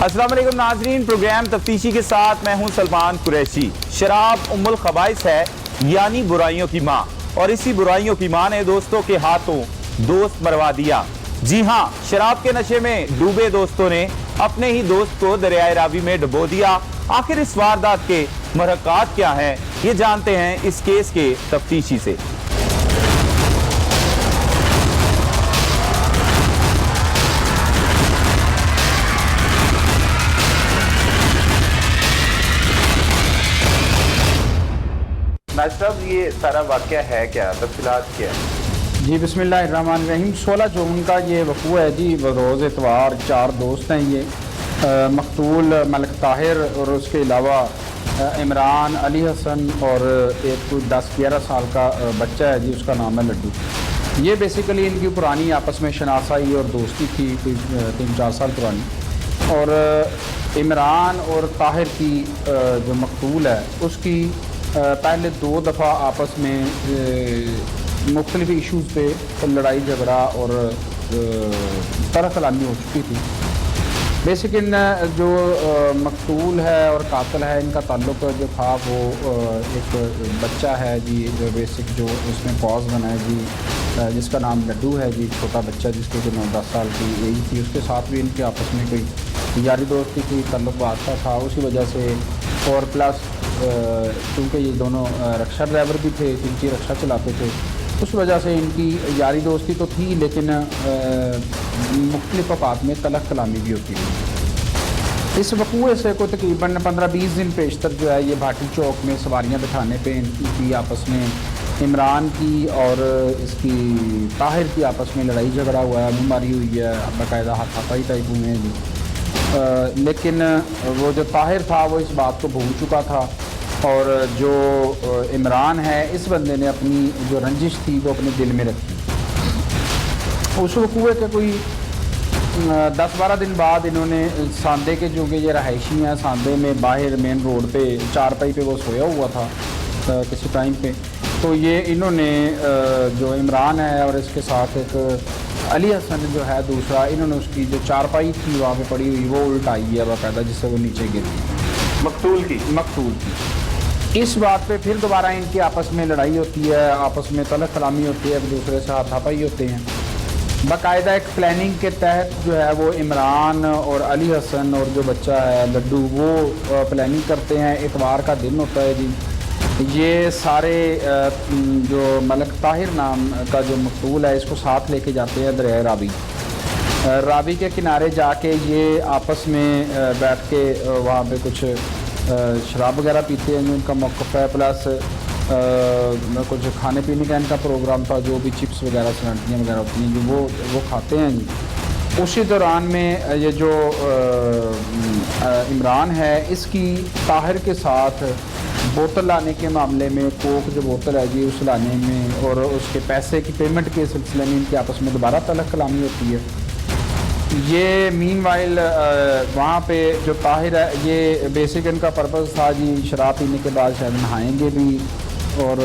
अस्सलाम वालेकुम नाजरीन, प्रोग्राम तफ्तीशी के साथ मैं हूं सलमान कुरैशी। शराब उम्मुल खबाइस है, यानी बुराइयों की माँ, और इसी बुराइयों की माँ ने दोस्तों के हाथों दोस्त मरवा दिया। जी हाँ, शराब के नशे में डूबे दोस्तों ने अपने ही दोस्त को दरियाए रावी में डुबो दिया। आखिर इस वारदात के महरक़ात क्या हैं, ये जानते हैं इस केस के तफ्तीशी से। साहब, ये सारा वाक़या है क्या, तफसीलात क्या है? जी बिस्मिल्लाहिर्रहमानिर्रहीम। 16 जून का ये वक़ूआ है जी। रोज़ इतवार 4 दोस्त हैं ये, मकतूल मलिक ताहिर और उसके अलावा इमरान, अली हसन और एक कोई 10-11 साल का बच्चा है जी, उसका नाम है लड्डू। ये बेसिकली इनकी पुरानी आपस में शनासाई और दोस्ती थी, कोई 3-4 साल पुरानी। और इमरान और ताहिर की जो मकतूल है उसकी पहले 2 दफ़ा आपस में मुख्तलिफ इशूज़ पे लड़ाई झगड़ा और तरह कलामी हो चुकी थी। बेसिक इन जो मकतूल है और कातिल है, इनका ताल्लुक़ जो था वो एक बच्चा है जी, जो बेसिक जो उसमें कॉज बना है जी, जिसका नाम लड्डू है जी, छोटा बच्चा जिसके जो 9-10 साल की एज थी। उसके साथ भी इनके आपस में कोई यारी दोस्ती की ताल्लुक़ वास्ता था, उसी वजह से। और प्लस क्योंकि ये दोनों रक्षा ड्राइवर भी थे, जिनकी रक्षा चलाते थे, उस वजह से इनकी यारी दोस्ती तो थी, लेकिन मुख्तलिफ औक़ात में तलख़ कलामी भी होती थी। इस वक़ूए से कोई तकरीबन 15-20 दिन पेशतर जो है, ये भाटी चौक में सवारियाँ बिठाने पे इनकी आपस में इमरान की और इसकी ताहिर की आपस में लड़ाई झगड़ा हुआ है, मुँह मारी हुई है, बाकायदा हाथापाई टाइप हुए हैं जी। लेकिन वो जो ताहिर था वो इस बात को भूल चुका था, और जो इमरान है, इस बंदे ने अपनी जो रंजिश थी वो अपने दिल में रखी। उस वक़ूए के कोई 10-12 दिन बाद इन्होंने सांदे के, जो कि ये रहायशी हैं सांदे में, बाहर मेन रोड पे चारपाई पे वो सोया हुआ था किसी टाइम पे, तो ये इन्होंने जो इमरान है और इसके साथ एक अली हसन जो है दूसरा, इन्होंने उसकी जो चारपाई थी वहाँ पे पड़ी हुई वो उल्टाई है बाकायदा, जिससे वो नीचे गिर गई। मकतूल की इस बात पे फिर दोबारा इनकी आपस में लड़ाई होती है, आपस में तलख़ कलामी होती है, एक दूसरे से हाथापाई होते हैं। बाकायदा एक प्लानिंग के तहत जो है वो इमरान और अली हसन और जो बच्चा है लड्डू, वो प्लानिंग करते हैं। इतवार का दिन होता है जी। ये सारे जो मलिक ताहिर नाम का जो मकतूल है, इसको साथ लेके जाते हैं दरिया रावी के किनारे जाके ये आपस में बैठ के वहाँ पे कुछ शराब वगैरह पीते हैं, जो इनका मौक़िफ़ है। प्लस कुछ खाने पीने का इनका प्रोग्राम था, जो भी चिप्स वगैरह सलाटियाँ वगैरह होती हैं जो वो खाते हैं जी। उसी दौरान में ये जो इमरान है, इसकी ताहिर के साथ बोतल लाने के मामले में, कोक जो बोतल है जी उस लाने में और उसके पैसे की पेमेंट के सिलसिले में इनके आपस में दोबारा तलख़ कलामी होती है। ये मीनवाइल वहाँ पे जो ताहिर है, ये बेसिक इनका पर्पज़ था जी, शराब पीने के बाद शायद नहाएंगे भी, और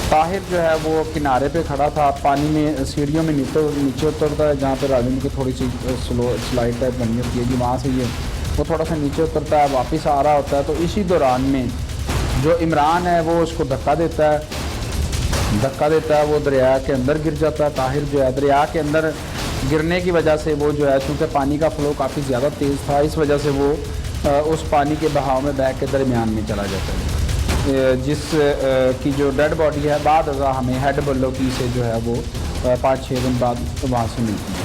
ताहिर जो है वो किनारे पे खड़ा था, पानी में सीढ़ियों में नीचे उतरता है, जहाँ पे रावी की थोड़ी सी स्लाइड टाइप बनी होती है जी, वहाँ से ये वो थोड़ा सा नीचे उतरता है, वापस आ रहा होता है। तो इसी दौरान में जो इमरान है वो उसको धक्का देता है, वो दरिया के अंदर गिर जाता है। ताहिर जो है दरिया के अंदर गिरने की वजह से वो जो है, चूँकि पानी का फ़्लो काफ़ी ज़्यादा तेज़ था, इस वजह से वो उस पानी के बहाव में बह के दरमियान में चला जाता है, जिस की जो डेड बॉडी है बाद अज़ा हमें हेड बल्लोकी से जो है वो 5-6 दिन बाद वहाँ से मिलती है।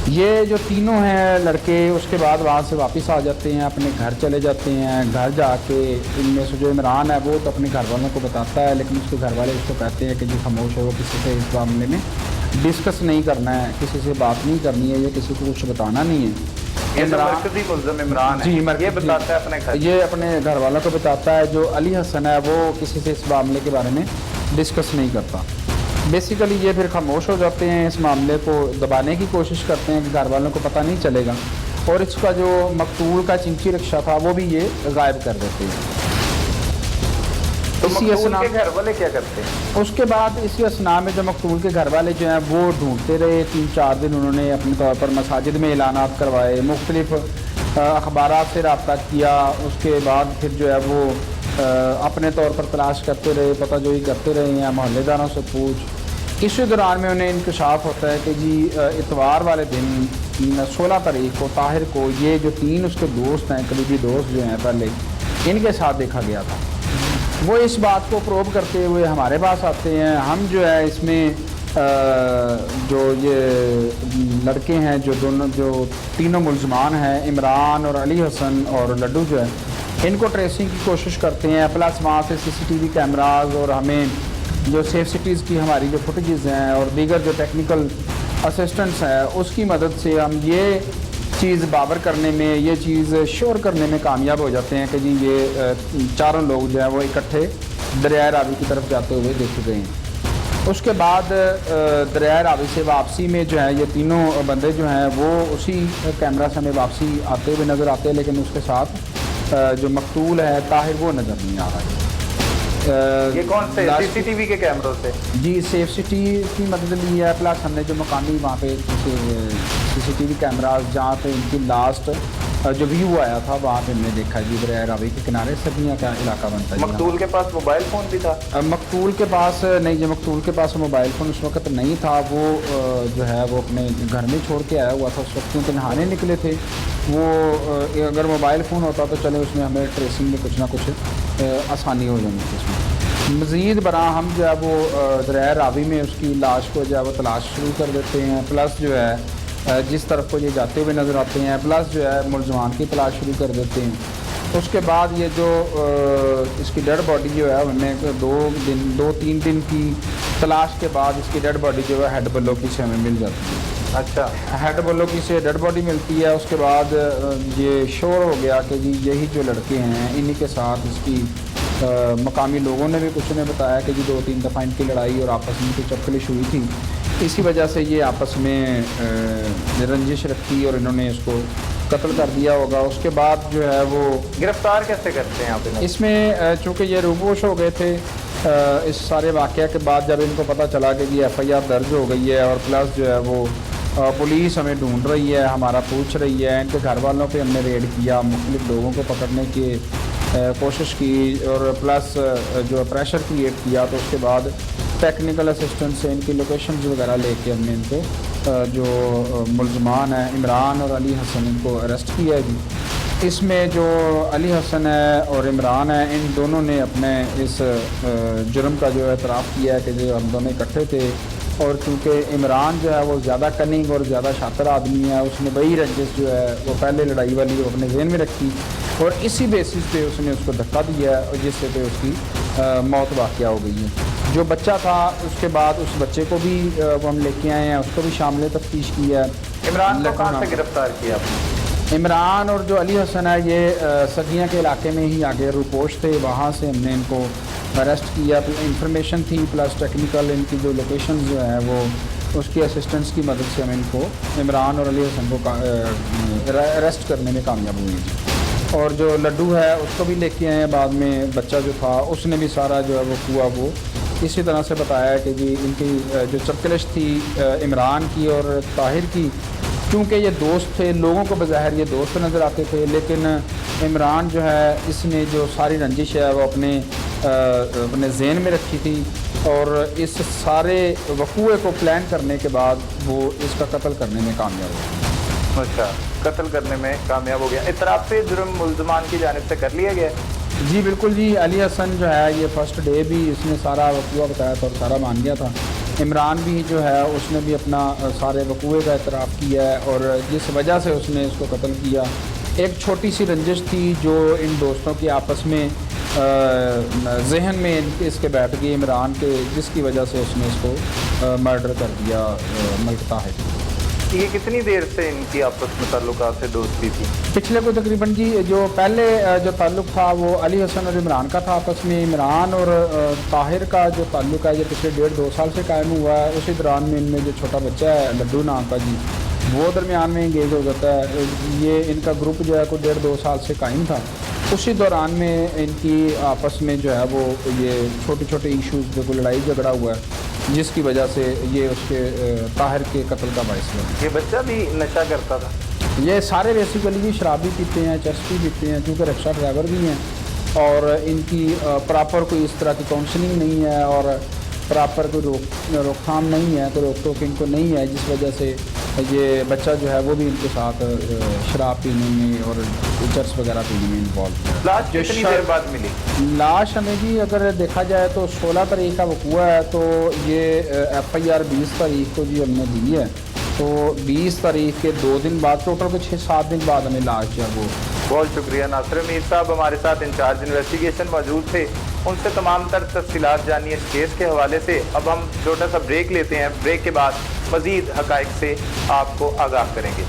ये जो तीनों हैं लड़के उसके बाद वहाँ से वापस आ जाते हैं, अपने घर चले जाते हैं। घर जाके इनमें से जो इमरान है वो तो अपने घर वालों को बताता है, लेकिन उसके घर वाले उसको कहते हैं कि जी खामोश हो, किसी से इस मामले में डिस्कस नहीं करना है, किसी से बात नहीं करनी है, ये किसी को कुछ बताना नहीं है। इमरान जी ये बताता है अपने घर, ये अपने घर वालों को बताता है। जो अली हसन है वो किसी से इस मामले के बारे में डिस्कस नहीं करता। बेसिकली ये फिर खामोश हो जाते हैं, इस मामले को दबाने की कोशिश करते हैं कि घर वालों को पता नहीं चलेगा, और इसका जो मकतूल का चिंची रिक्शा था वो भी ये गायब कर देते हैं। तो इसी मकतूल असना के घर वाले क्या करते हैं? उसके बाद इसी असना में जो मकतूल के घर वाले जो हैं वो ढूंढते रहे 3-4 दिन। उन्होंने अपने तौर पर मसाजिद में ऐलानात करवाए, मुख्तलिफ अखबारात से रब्ता किया। उसके बाद फिर जो है वो अपने तौर पर तलाश करते रहे, पता जोई करते रहे हैं, मोहल्लेदारों से पूछ। इसी दौरान में उन्हें इंकशाफ होता है कि जी इतवार वाले दिन 16 तारीख को ताहिर को ये जो 3 उसके दोस्त हैं, करीबी दोस्त जो हैं पहले, इनके साथ देखा गया था। वो इस बात को प्रूव करते हुए हमारे पास आते हैं। हम जो है इसमें जो ये लड़के हैं जो तीनों मुलजमान हैं, इमरान और अली हसन और लड्डू जो है, इनको ट्रेसिंग की कोशिश करते हैं। प्लस वहाँ से CCTV कैमराज और हमें जो सेफ सिटीज़ की हमारी जो फुटेजेस हैं और दीगर जो टेक्निकल असिस्टेंट्स हैं उसकी मदद से हम ये चीज़ बाबर करने में, ये चीज़ श्योर करने में कामयाब हो जाते हैं कि जी ये चारों लोग जो है वो इकट्ठे दरिया रावी की तरफ जाते हुए देखे गए हैं। उसके बाद दरिया रावी से वापसी में जो है ये तीनों बंदे जो हैं वो उसी कैमरा से हमें वापसी आते हुए नज़र आते हैं, लेकिन उसके साथ जो मकतूल है ताहिर वो नज़र नहीं आ रहा है। ये कौन से CCTV के कैमरों से? जी सेफ सिटी की मदद ली है। प्लस हमने जो मकामी वहाँ पे CCTV कैमराज जहाँ पे इनकी लास्ट जो व्यू आया था वहाँ पे हमने देखा जी दरिया रावी के किनारे सदियाँ का इलाका बनता है। मकतूल के पास मोबाइल फ़ोन भी था? मकतूल के पास नहीं जी, मकतूल के पास मोबाइल फ़ोन उस वक्त नहीं था। वो जो है वो अपने घर में छोड़ के आया हुआ था उस वक्त, क्योंकि नहाने निकले थे वो। अगर मोबाइल फ़ोन होता तो चले उसमें हमें ट्रेसिंग में कुछ ना कुछ आसानी हो जानी थी उसमें। मज़ीद बरा हम जो है वो दरिया रावी में उसकी लाश को जो है वो तलाश शुरू कर देते हैं। प्लस जो है जिस तरफ को ये जाते हुए नज़र आते हैं, प्लस जो है मुलजमान की तलाश शुरू कर देते हैं। उसके बाद ये जो इसकी डेड बॉडी जो है हमें 2-3 दिन की तलाश के बाद इसकी डेड बॉडी जो है हेड बलोकी से हमें मिल जाती है। अच्छा, हेड बलोकी से डेड बॉडी मिलती है। उसके बाद ये श्योर हो गया कि जी यही जो लड़के हैं इन्हीं के साथ इसकी मकामी लोगों ने भी कुछ ने बताया कि जी 2-3 दफ़ा इनकी लड़ाई और आपस में कुछ चपकलिश हुई थी। इसी वजह से ये आपस में रंजिश रखी और इन्होंने इसको कत्ल कर दिया होगा। उसके बाद जो है वो गिरफ्तार कैसे करते हैं आप इसमें? चूँकि ये रूपोश हो गए थे इस सारे वाक़या के बाद, जब इनको पता चला कि ये FIR दर्ज हो गई है और प्लस जो है वो पुलिस हमें ढूंढ रही है, हमारा पूछ रही है, इनके घर वालों पे हमने रेड किया, मुख्तलिफ लोगों को पकड़ने की कोशिश की और प्लस जो प्रेशर क्रिएट किया। तो उसके बाद टेक्निकल असिस्टेंट से इनकी लोकेशंस वगैरह लेके हमने इनको जो मुलजमान हैं इमरान और अली हसन, इनको अरेस्ट किया है जी। इसमें जो अली हसन है और इमरान है, इन दोनों ने अपने इस जुर्म का जो एतराफ़ किया है कि जो हम दोनों इकट्ठे थे। और चूँकि इमरान जो है वो ज़्यादा कनिंग और ज़्यादा शातिर आदमी है, उसने वही रंजिश जो है वो पहले लड़ाई वाली वो अपने जहन में रखी और इसी बेसिस पे उसने उसको धक्का दिया है और जिससे पे उसकी मौत वाक़या हो गई है। जो बच्चा था उसके बाद उस बच्चे को भी वो हम लेके आए हैं, उसको भी शामिल तफ्तीश किया है। इमरान को कहाँ से गिरफ्तार किया आपने? इमरान और जो अली हसन है ये सदियाँ के इलाके में ही आगे रूपोश थे, वहाँ से हमने इनको अरेस्ट किया। इंफॉर्मेशन थी प्लस टेक्निकल इनकी जो लोकेशन जो है वो उसकी असिस्टेंस की मदद से हम इनको इमरान और अली हसन को अरेस्ट करने में कामयाब हुए हैं। और जो लड्डू है उसको भी लेके आए हैं बाद में। बच्चा जो था उसने भी सारा जो है वो हुआ वो इसी तरह से बताया कि जी इनकी जो चपकलिश थी इमरान की और ताहिर की, क्योंकि ये दोस्त थे, लोगों को बज़ाहिर ये दोस्त नज़र आते थे, लेकिन इमरान जो है इसने जो सारी रंजिश है वो अपने जहन में रखी थी और इस सारे वक़ूए को प्लान करने के बाद वो इसका कत्ल करने में कामयाब हो गया। अच्छा, कत्ल करने में कामयाब हो गया। इतराफ़ जुर्म मुल्ज़मान की जानिब से कर लिया गया? जी बिल्कुल जी। अली हसन जो है ये फ़र्स्ट डे भी इसने सारा वक़ूआ बताया था और सारा मान गया था। इमरान भी जो है उसने भी अपना सारे वक़ूए का इतराफ़ किया है और जिस वजह से उसने इसको कत्ल किया, एक छोटी सी रंजिश थी जो इन दोस्तों की आपस में जहन में इसके बैठ गई इमरान के, जिसकी वजह से उसने इसको मर्डर कर दिया मलकता है। ये कितनी देर से इनकी आपस में ताल्लुकात से दोस्ती थी? पिछले को तकरीबन जी जो पहले जो ताल्लुक था वो अली हसन और इमरान का था आपस में। इमरान और ताहिर का जो ताल्लुक है ये पिछले 1.5-2 साल से कायम हुआ है। उसी दौरान में इनमें जो छोटा बच्चा है लड्डू नाम का जी, वो दरमियान में इंगेज हो जाता है। ये इनका ग्रुप जो है कोई 1.5-2 साल से कायम था उसी दौरान में इनकी आपस में जो है वो ये छोटे छोटे इश्यूज पे कोई लड़ाई झगड़ा हुआ है, जिसकी वजह से ये उसके ताहिर के कत्ल का बायस बना। ये बच्चा भी नशा करता था? ये सारे बेसिकली भी शराब भी पीते हैं, चरस भी पीते हैं, क्योंकि रिक्शा ड्राइवर भी हैं और इनकी प्रॉपर कोई इस तरह की काउंसलिंग नहीं है और प्रॉपर कोई रोकथाम नहीं है, कोई रोक टोक इनको नहीं है, जिस वजह से ये बच्चा जो है वो भी इनके साथ शराब पीने में और चरस वगैरह पीने में इन्वॉल्व है। लाश कितनी देर बाद मिली? लाश हमें जी अगर देखा जाए तो 16 तारीख का वकूआ है, तो ये FIR 20 तारीख को जी हमने दी है, तो 20 तारीख के 2 दिन बाद टोटल के 6-7 दिन बाद हमें लाश जो है वो। बहुत शुक्रिया नासिर मीर साहब, हमारे साथ इंचार्ज इन्वेस्टिगेशन मौजूद थे, उनसे तमाम तर तफसीलात जानिए इस केस के हवाले से। अब हम छोटा सा ब्रेक लेते हैं, ब्रेक के बाद मजीद हकाइक से आपको आगाह करेंगे।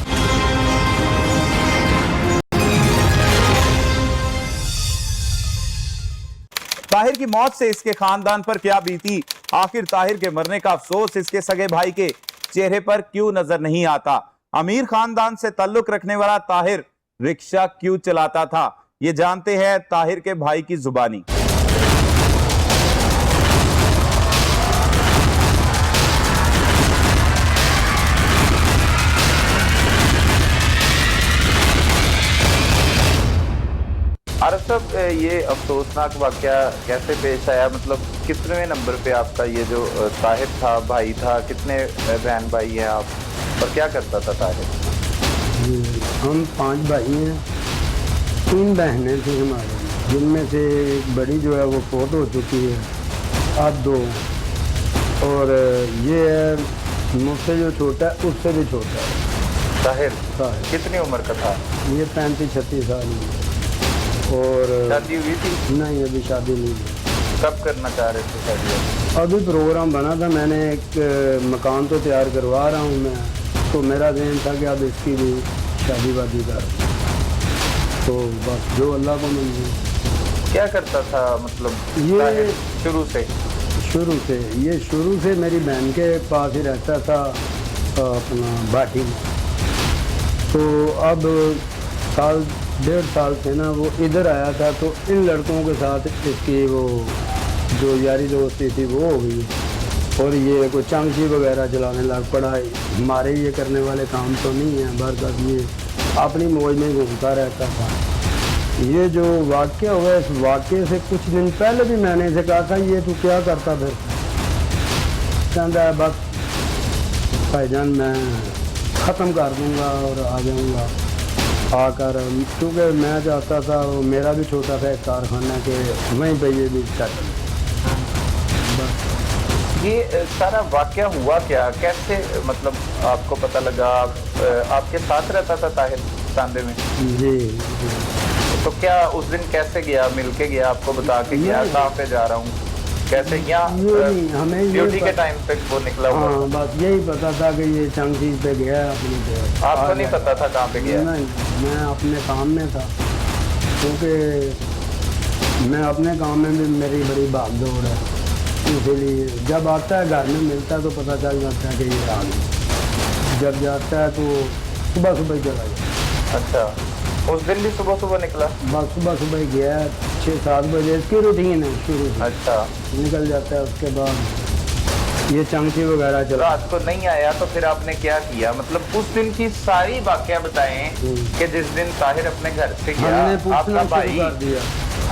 ताहिर की मौत से इसके खानदान पर क्या बीती, आखिर ताहिर के मरने का अफसोस इसके सगे भाई के चेहरे पर क्यों नजर नहीं आता, अमीर खानदान से ताल्लुक रखने वाला ताहिर रिक्शा क्यों चलाता था, ये जानते हैं ताहिर के भाई की जुबानी। आरफ साहब, ये अफसोसनाक वाकया कैसे पेश आया, मतलब कितने नंबर पे आपका ये जो ताहिर था भाई था, कितने बहन भाई हैं आप और क्या करता था ताहिर? हम 5 भाई हैं, 3 बहनें थी हमारे, जिनमें से एक बड़ी जो है वो फोट हो चुकी है, अब 2, और ये है मुझसे जो छोटा है उससे भी छोटा है। ताहिर कितनी उम्र का था? ये 35-36 साल की, और शादी हुई थी? नहीं, अभी शादी नहीं हुई। कब करना चाह रहे थे शादी? अभी प्रोग्राम बना था, मैंने एक मकान तो तैयार करवा रहा हूँ मैं, तो मेरा ध्यान था कि अब इसकी भी शादी वादी कर, तो बस जो अल्लाह को मंजूर। क्या करता था मतलब ये शुरू से? शुरू से मेरी बहन के पास ही रहता था, अपना भाटी में, तो अब 1.5 साल से ना वो इधर आया था, तो इन लड़कों के साथ इसकी वो जो यारी दोस्ती थी वो हो गई, और ये कोई चमची वगैरह चलाने लग पड़ा। हमारे ये करने वाले काम तो नहीं है, बरकत ये अपनी मौज में घूमता रहता था। ये जो वाक़या हुआ, इस वाक़े से कुछ दिन पहले भी मैंने इसे कहा था ये तू क्या करता फिर, कहता है बस भाईजान मैं ख़त्म कर दूँगा और आ जाऊँगा आकर, क्योंकि मैं चाहता था वो मेरा भी छोटा सा एक कारखाना के वहीं पे ये भी सेटल। ये सारा वाकया हुआ क्या, कैसे मतलब आपको पता लगा? आपके साथ रहता था ताहिर सांदे में? जी। तो क्या उस दिन कैसे गया, मिल के गया, आपको बता के गया कहाँ पे जा रहा हूँ, कैसे? हमें ड्यूटी के टाइम पे वो निकला हुआ? हाँ, बस यही पता था कि ये चंगी पे गया अपनी पे। आपको नहीं पता था कहाँ पे गया? नहीं, मैं अपने काम में था, क्योंकि मैं अपने काम में भी मेरी बड़ी भागदौड़ है, इसीलिए जब आता है घर में मिलता है तो पता चल जाता है कि ये आ गया, जब जाता है तो सुबह ही चला गया। अच्छा, उस दिन भी सुबह निकला? बस सुबह ही गया, 6-7 बजे इसकी रूटीन है शुरू से। अच्छा, निकल जाता है, उसके बाद ये चमची वगैरह चला। रात को नहीं आया तो फिर आपने क्या किया, मतलब उस दिन की सारी वाकया बताएं कि जिस दिन ताहिर अपने घर से गया,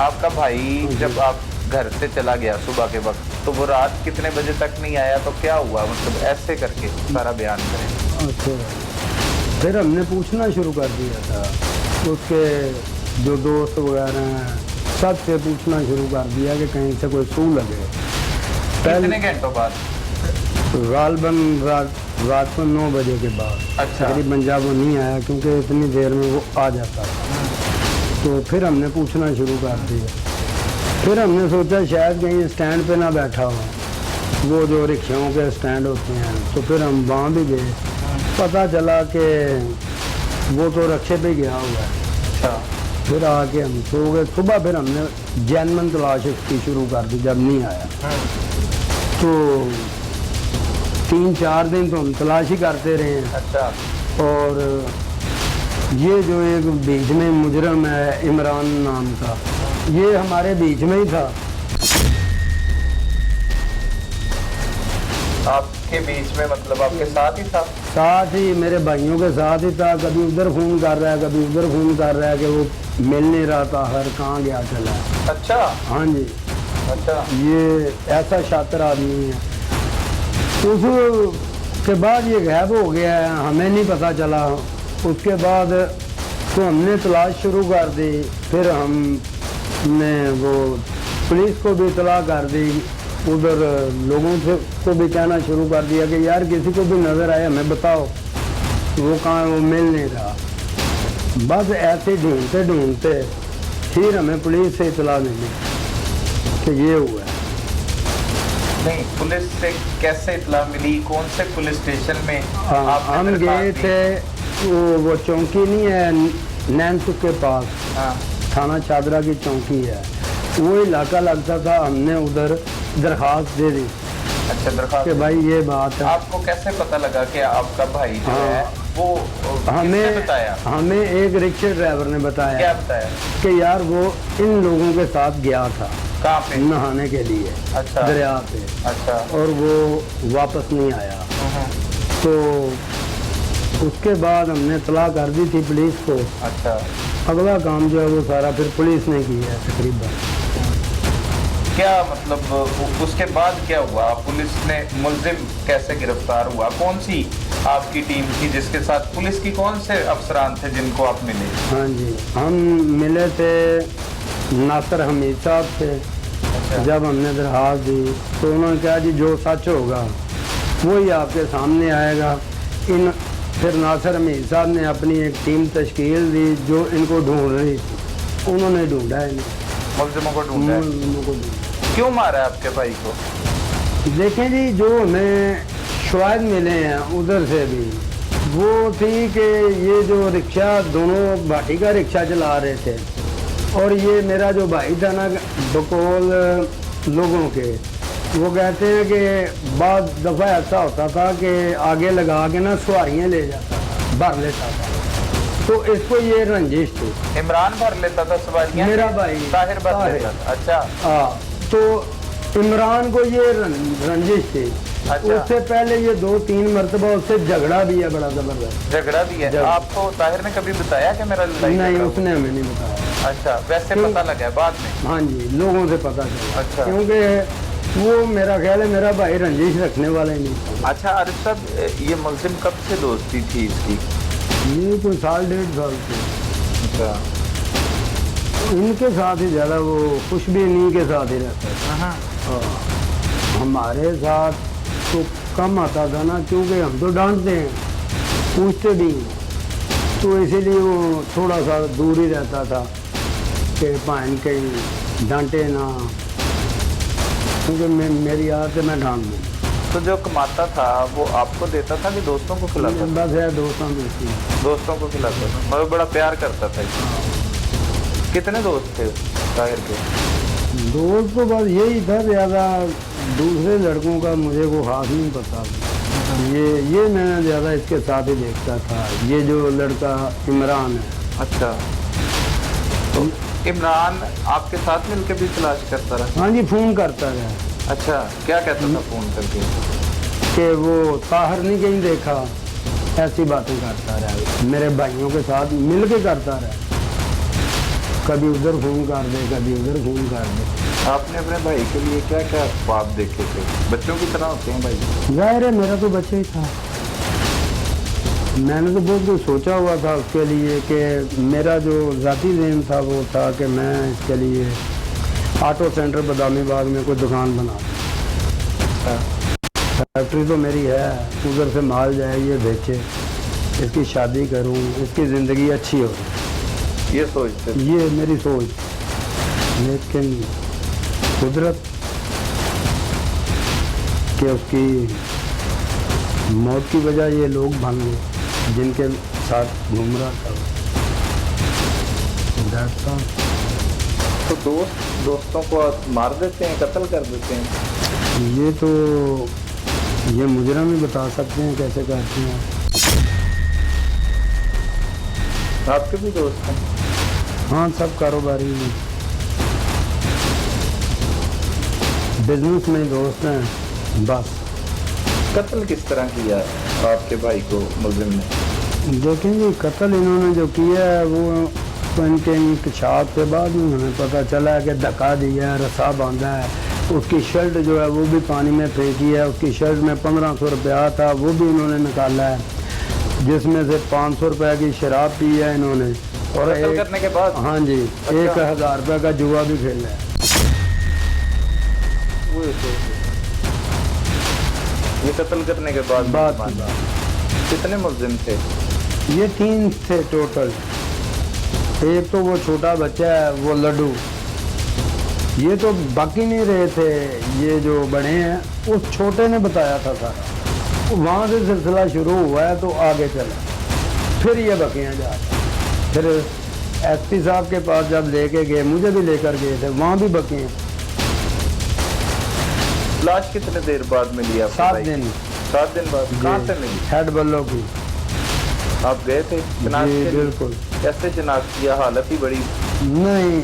आपका भाई जब आप घर से चला गया सुबह के वक्त, तो वो रात कितने बजे तक नहीं आया, तो क्या हुआ, मतलब ऐसे करके सारा बयान करें। अच्छा, फिर हमने पूछना शुरू कर दिया था, उसके जो दोस्त वगैरह हैं सबसे पूछना शुरू कर दिया कि कहीं से कोई सू लगे। कितने घंटों बाद? गालबन रात को 9 बजे के बाद। अच्छा, तकरीबन जब वो नहीं आया, क्योंकि इतनी देर में वो आ जाता था, तो फिर हमने पूछना शुरू कर दिया। फिर हमने सोचा शायद कहीं स्टैंड पे ना बैठा हो, वो जो रिक्शाओं के स्टैंड होते हैं, तो फिर हम वहाँ भी गए, पता चला कि वो तो रिक्शे पे गया हुआ है। अच्छा, फिर आके हम सो गए। सुबह फिर हमने जैनमन तलाश की शुरू कर दी, जब नहीं आया तो 3-4 दिन तो हम तलाशी करते रहे हैं। अच्छा, और ये जो एक बीच में मुजरम है इमरान नाम का, ये हमारे बीच में ही था। आपके बीच में मतलब आपके साथ ही था? साथ ही मेरे भाइयों के साथ ही था। कभी उधर फ़ोन कर रहा है, कभी उधर फ़ोन कर रहा है कि वो मिल नहीं रहा था, हर कहाँ गया चला है। अच्छा। हाँ जी। अच्छा। ये ऐसा शातिर आदमी है। उसके बाद ये गायब हो गया है, हमें नहीं पता चला। उसके बाद तो हमने तलाश शुरू कर दी, फिर हमने वो पुलिस को भी इतला कर दी, उधर लोगों से को भी कहना शुरू कर दिया कि यार किसी को भी नज़र आए हमें बताओ, वो कहाँ, वो मिल नहीं रहा। बस ऐसे ढूंढते ढूंढते फिर हमें पुलिस से इतला मिली कि ये हुआ है। नहीं, पुलिस से कैसे इतला मिली? कौन से पुलिस स्टेशन में आपने हम गए दरखास्त दी? थे, वो चौकी नहीं है नैनसुख के पास, हाँ। थाना चादरा की चौकी है, वो इलाका लगता था। हमने उधर दरखास्त दे दी। अच्छा, दरखास्त कि भाई ये बात है। आपको कैसे पता लगा कि आपका भाई जो हाँ। है वो हमें किसने बताया? हमें एक रिक्शा ड्राइवर ने क्या बताया बताया? कि यार वो इन लोगों के साथ गया था कहाँ पे? नहाने के लिए अच्छा। दरिया पे, अच्छा। और वो वापस नहीं आया। तो उसके बाद हमने इतला कर दी थी पुलिस को। अच्छा। अगला काम जो है वो सारा फिर पुलिस ने किया है तकरीबन। क्या मतलब उसके बाद क्या हुआ? पुलिस ने मुलजिम कैसे गिरफ्तार हुआ? कौन सी आपकी टीम थी जिसके साथ? पुलिस की कौन से अफसरान थे जिनको आप मिले? हाँ जी, हम मिले थे नासिर हमीद साहब से। अच्छा। जब हमने दरखास्त दी तो उन्होंने कहा जी जो सच होगा वही आपके सामने आएगा। इन फिर नासिर हमीद साहब ने अपनी एक टीम तश्कील दी जो इनको ढूंढ रही थी। उन्होंने ढूंढा इन्हें, मुलजिमों को ढूंढा है। मुलजिमों को ढूंढा। क्यों मारा है आपके भाई को? देखें जी, जो हमें शवाहिद मिले हैं उधर से भी, वो थी कि ये जो रिक्शा, दोनों भाटी का रिक्शा चला रहे थे, और ये मेरा जो भाई था ना बकौल लोगों के, वो कहते हैं कि बाद दफ़ा ऐसा होता था कि आगे लगा के ना सवारियाँ ले जाता था, भर लेता था। तो इसको ये रंजिश थी। इमरान भर लेता था सवारियां? मेरा भाई ताहिर भर ताहिर। लेता था। अच्छा। हाँ, तो इमरान को ये रंजिश थी। अच्छा। उससे पहले ये 2-3 मरतबा उससे झगड़ा भी है, बड़ा जबरदस्त झगड़ा भी है। आपको ताहिर ने कभी बताया कि मेरा लड़ाई नहीं, झगड़ा उसने हमें नहीं बताया। हुआ? अच्छा, वैसे क्यों? पता लगा है बाद में? हाँ जी, लोगों से पता चला। अच्छा। क्योंकि वो मेरा ख्याल है मेरा भाई रंजिश रखने वाला ही नहीं था। अच्छा आरिफ साहब, ये मुलजिम कब से दोस्ती थी इसकी? ये कोई 1.5 साल से अच्छा। इनके साथ ही ज़्यादा, वो खुश भी इन्हीं के साथ ही रहता था। हाँ। हमारे साथ तो कम आता था ना, क्योंकि हम तो डांटते हैं, पूछते भी हैं, तो इसीलिए वो थोड़ा सा दूर ही रहता था कि पान कहीं डांटे ना, क्योंकि मेरी आदत है मैं डांट दूँ। तो जो कमाता था वो आपको देता था कि दोस्तों को खिलाता था? बस है दोस्तों दोस्ती। दोस्तों को खिलाता था, मतलब बड़ा प्यार करता था। कितने दोस्त थे ताहिर के? दोस्त तो बस यही था, ज़्यादा दूसरे लड़कों का मुझे को खास नहीं पता। ये मैं ज़्यादा इसके साथ ही देखता था, ये जो लड़का इमरान है। अच्छा। तो इमरान आपके साथ मिलकर भी तलाश करता रहा? हाँ जी, फ़ोन करता रहा। अच्छा, क्या कहता था फ़ोन करके? कि वो ताहिर नहीं कहीं देखा, ऐसी बातें करता रहा। मेरे भाइयों के साथ मिल के करता रहा, कभी उधर फ़ोन कर दे, कभी उधर फ़ोन कर दे। आपने अपने भाई के लिए क्या क्या ख्वाब देखे थे? बच्चों की तरह होते हैं भाई। जाहिर है मेरा तो बच्चा ही था। मैंने तो बहुत कुछ सोचा हुआ था उसके लिए, कि मेरा जो ज़ाती ज़हन था वो था कि मैं इसके लिए ऑटो सेंटर बदामी बाग में कोई दुकान बना। फैक्ट्री तो मेरी है, उधर से माल जाए, ये बेचे, इसकी शादी करूं, इसकी ज़िंदगी अच्छी हो, ये सोचते थे? ये मेरी सोच। लेकिन कुदरत कि उसकी मौत की वजह ये लोग बन गए जिनके साथ घूम रहा था। तो दोस्तों को मार देते हैं, कत्ल कर देते हैं? ये तो ये मुजरिम ही बता सकते हैं कैसे करते हैं। आपके भी दोस्त हैं? हाँ, सब कारोबारी हैं, बिजनेस में दोस्त हैं बस। कत्ल किस तरह किया आपके भाई को मुलजिम ने? देखें जी, कत्ल इन्होंने जो किया है वो तो इनके इंकशाफ के बाद में हमें पता चला है कि धक्का दिया है, रस्सा बांधा है, उसकी शर्ट जो है वो भी पानी में फेंकी है, उसकी शर्ट में 1500 रुपया था वो भी इन्होंने निकाला है, जिसमें से 500 रुपये की शराब पी है इन्होंने, और कत्ल करने के बाद? हाँ जी, 1000 रुपये का जुआ भी खेला है। ये कत्ल करने के बाद बात कितने मुलजिम थे? ये 3 थे टोटल। एक तो वो छोटा बच्चा है वो लड्डू, ये तो बाकी नहीं रहे थे, ये जो बड़े हैं उस छोटे ने बताया था सारा, वहाँ से सिलसिला शुरू हुआ है तो आगे चला, फिर ये बकियाँ जा, फिर एसपी साहब के पास जब लेके गए, मुझे भी लेकर गए थे, वहाँ भी बकियाँ। लाश कितने देर बाद मिली आपको? 7 दिन। 7 दिन बाद? कहाँ से मिली? हेड बल्लो की। आप गए थे शनाख्त जी के लिए? बिल्कुल। कैसे शनाख्त किया? हालत ही बड़ी नहीं,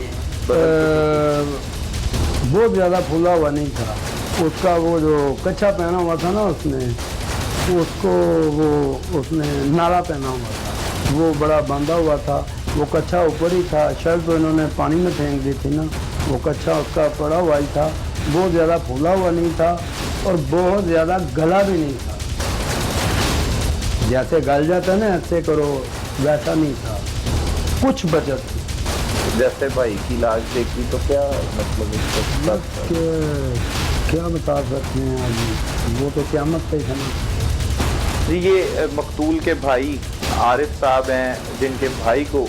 बहुत ज़्यादा फूला हुआ नहीं था, उसका वो जो कच्छा पहना हुआ था ना उसने, उसको वो उसने नाला पहना हुआ था, वो बड़ा बांधा हुआ था, वो कच्छा ऊपर ही था, शर्ट तो इन्होंने पानी में फेंक दी थी ना, वो कच्छा उसका पड़ा हुआ ही था, बहुत ज़्यादा फूला हुआ नहीं था और बहुत ज़्यादा गला भी नहीं था, जैसे गल जाता है ना ऐसे करो वैसा नहीं था, कुछ बचत थी। जैसे भाई की लाश देखी तो क्या मतलब इसका क्या बता सकते हैं अभी, वो तो क़यामत पे था ना। जी, ये मकतूल के भाई आरिफ साहब हैं, जिनके भाई को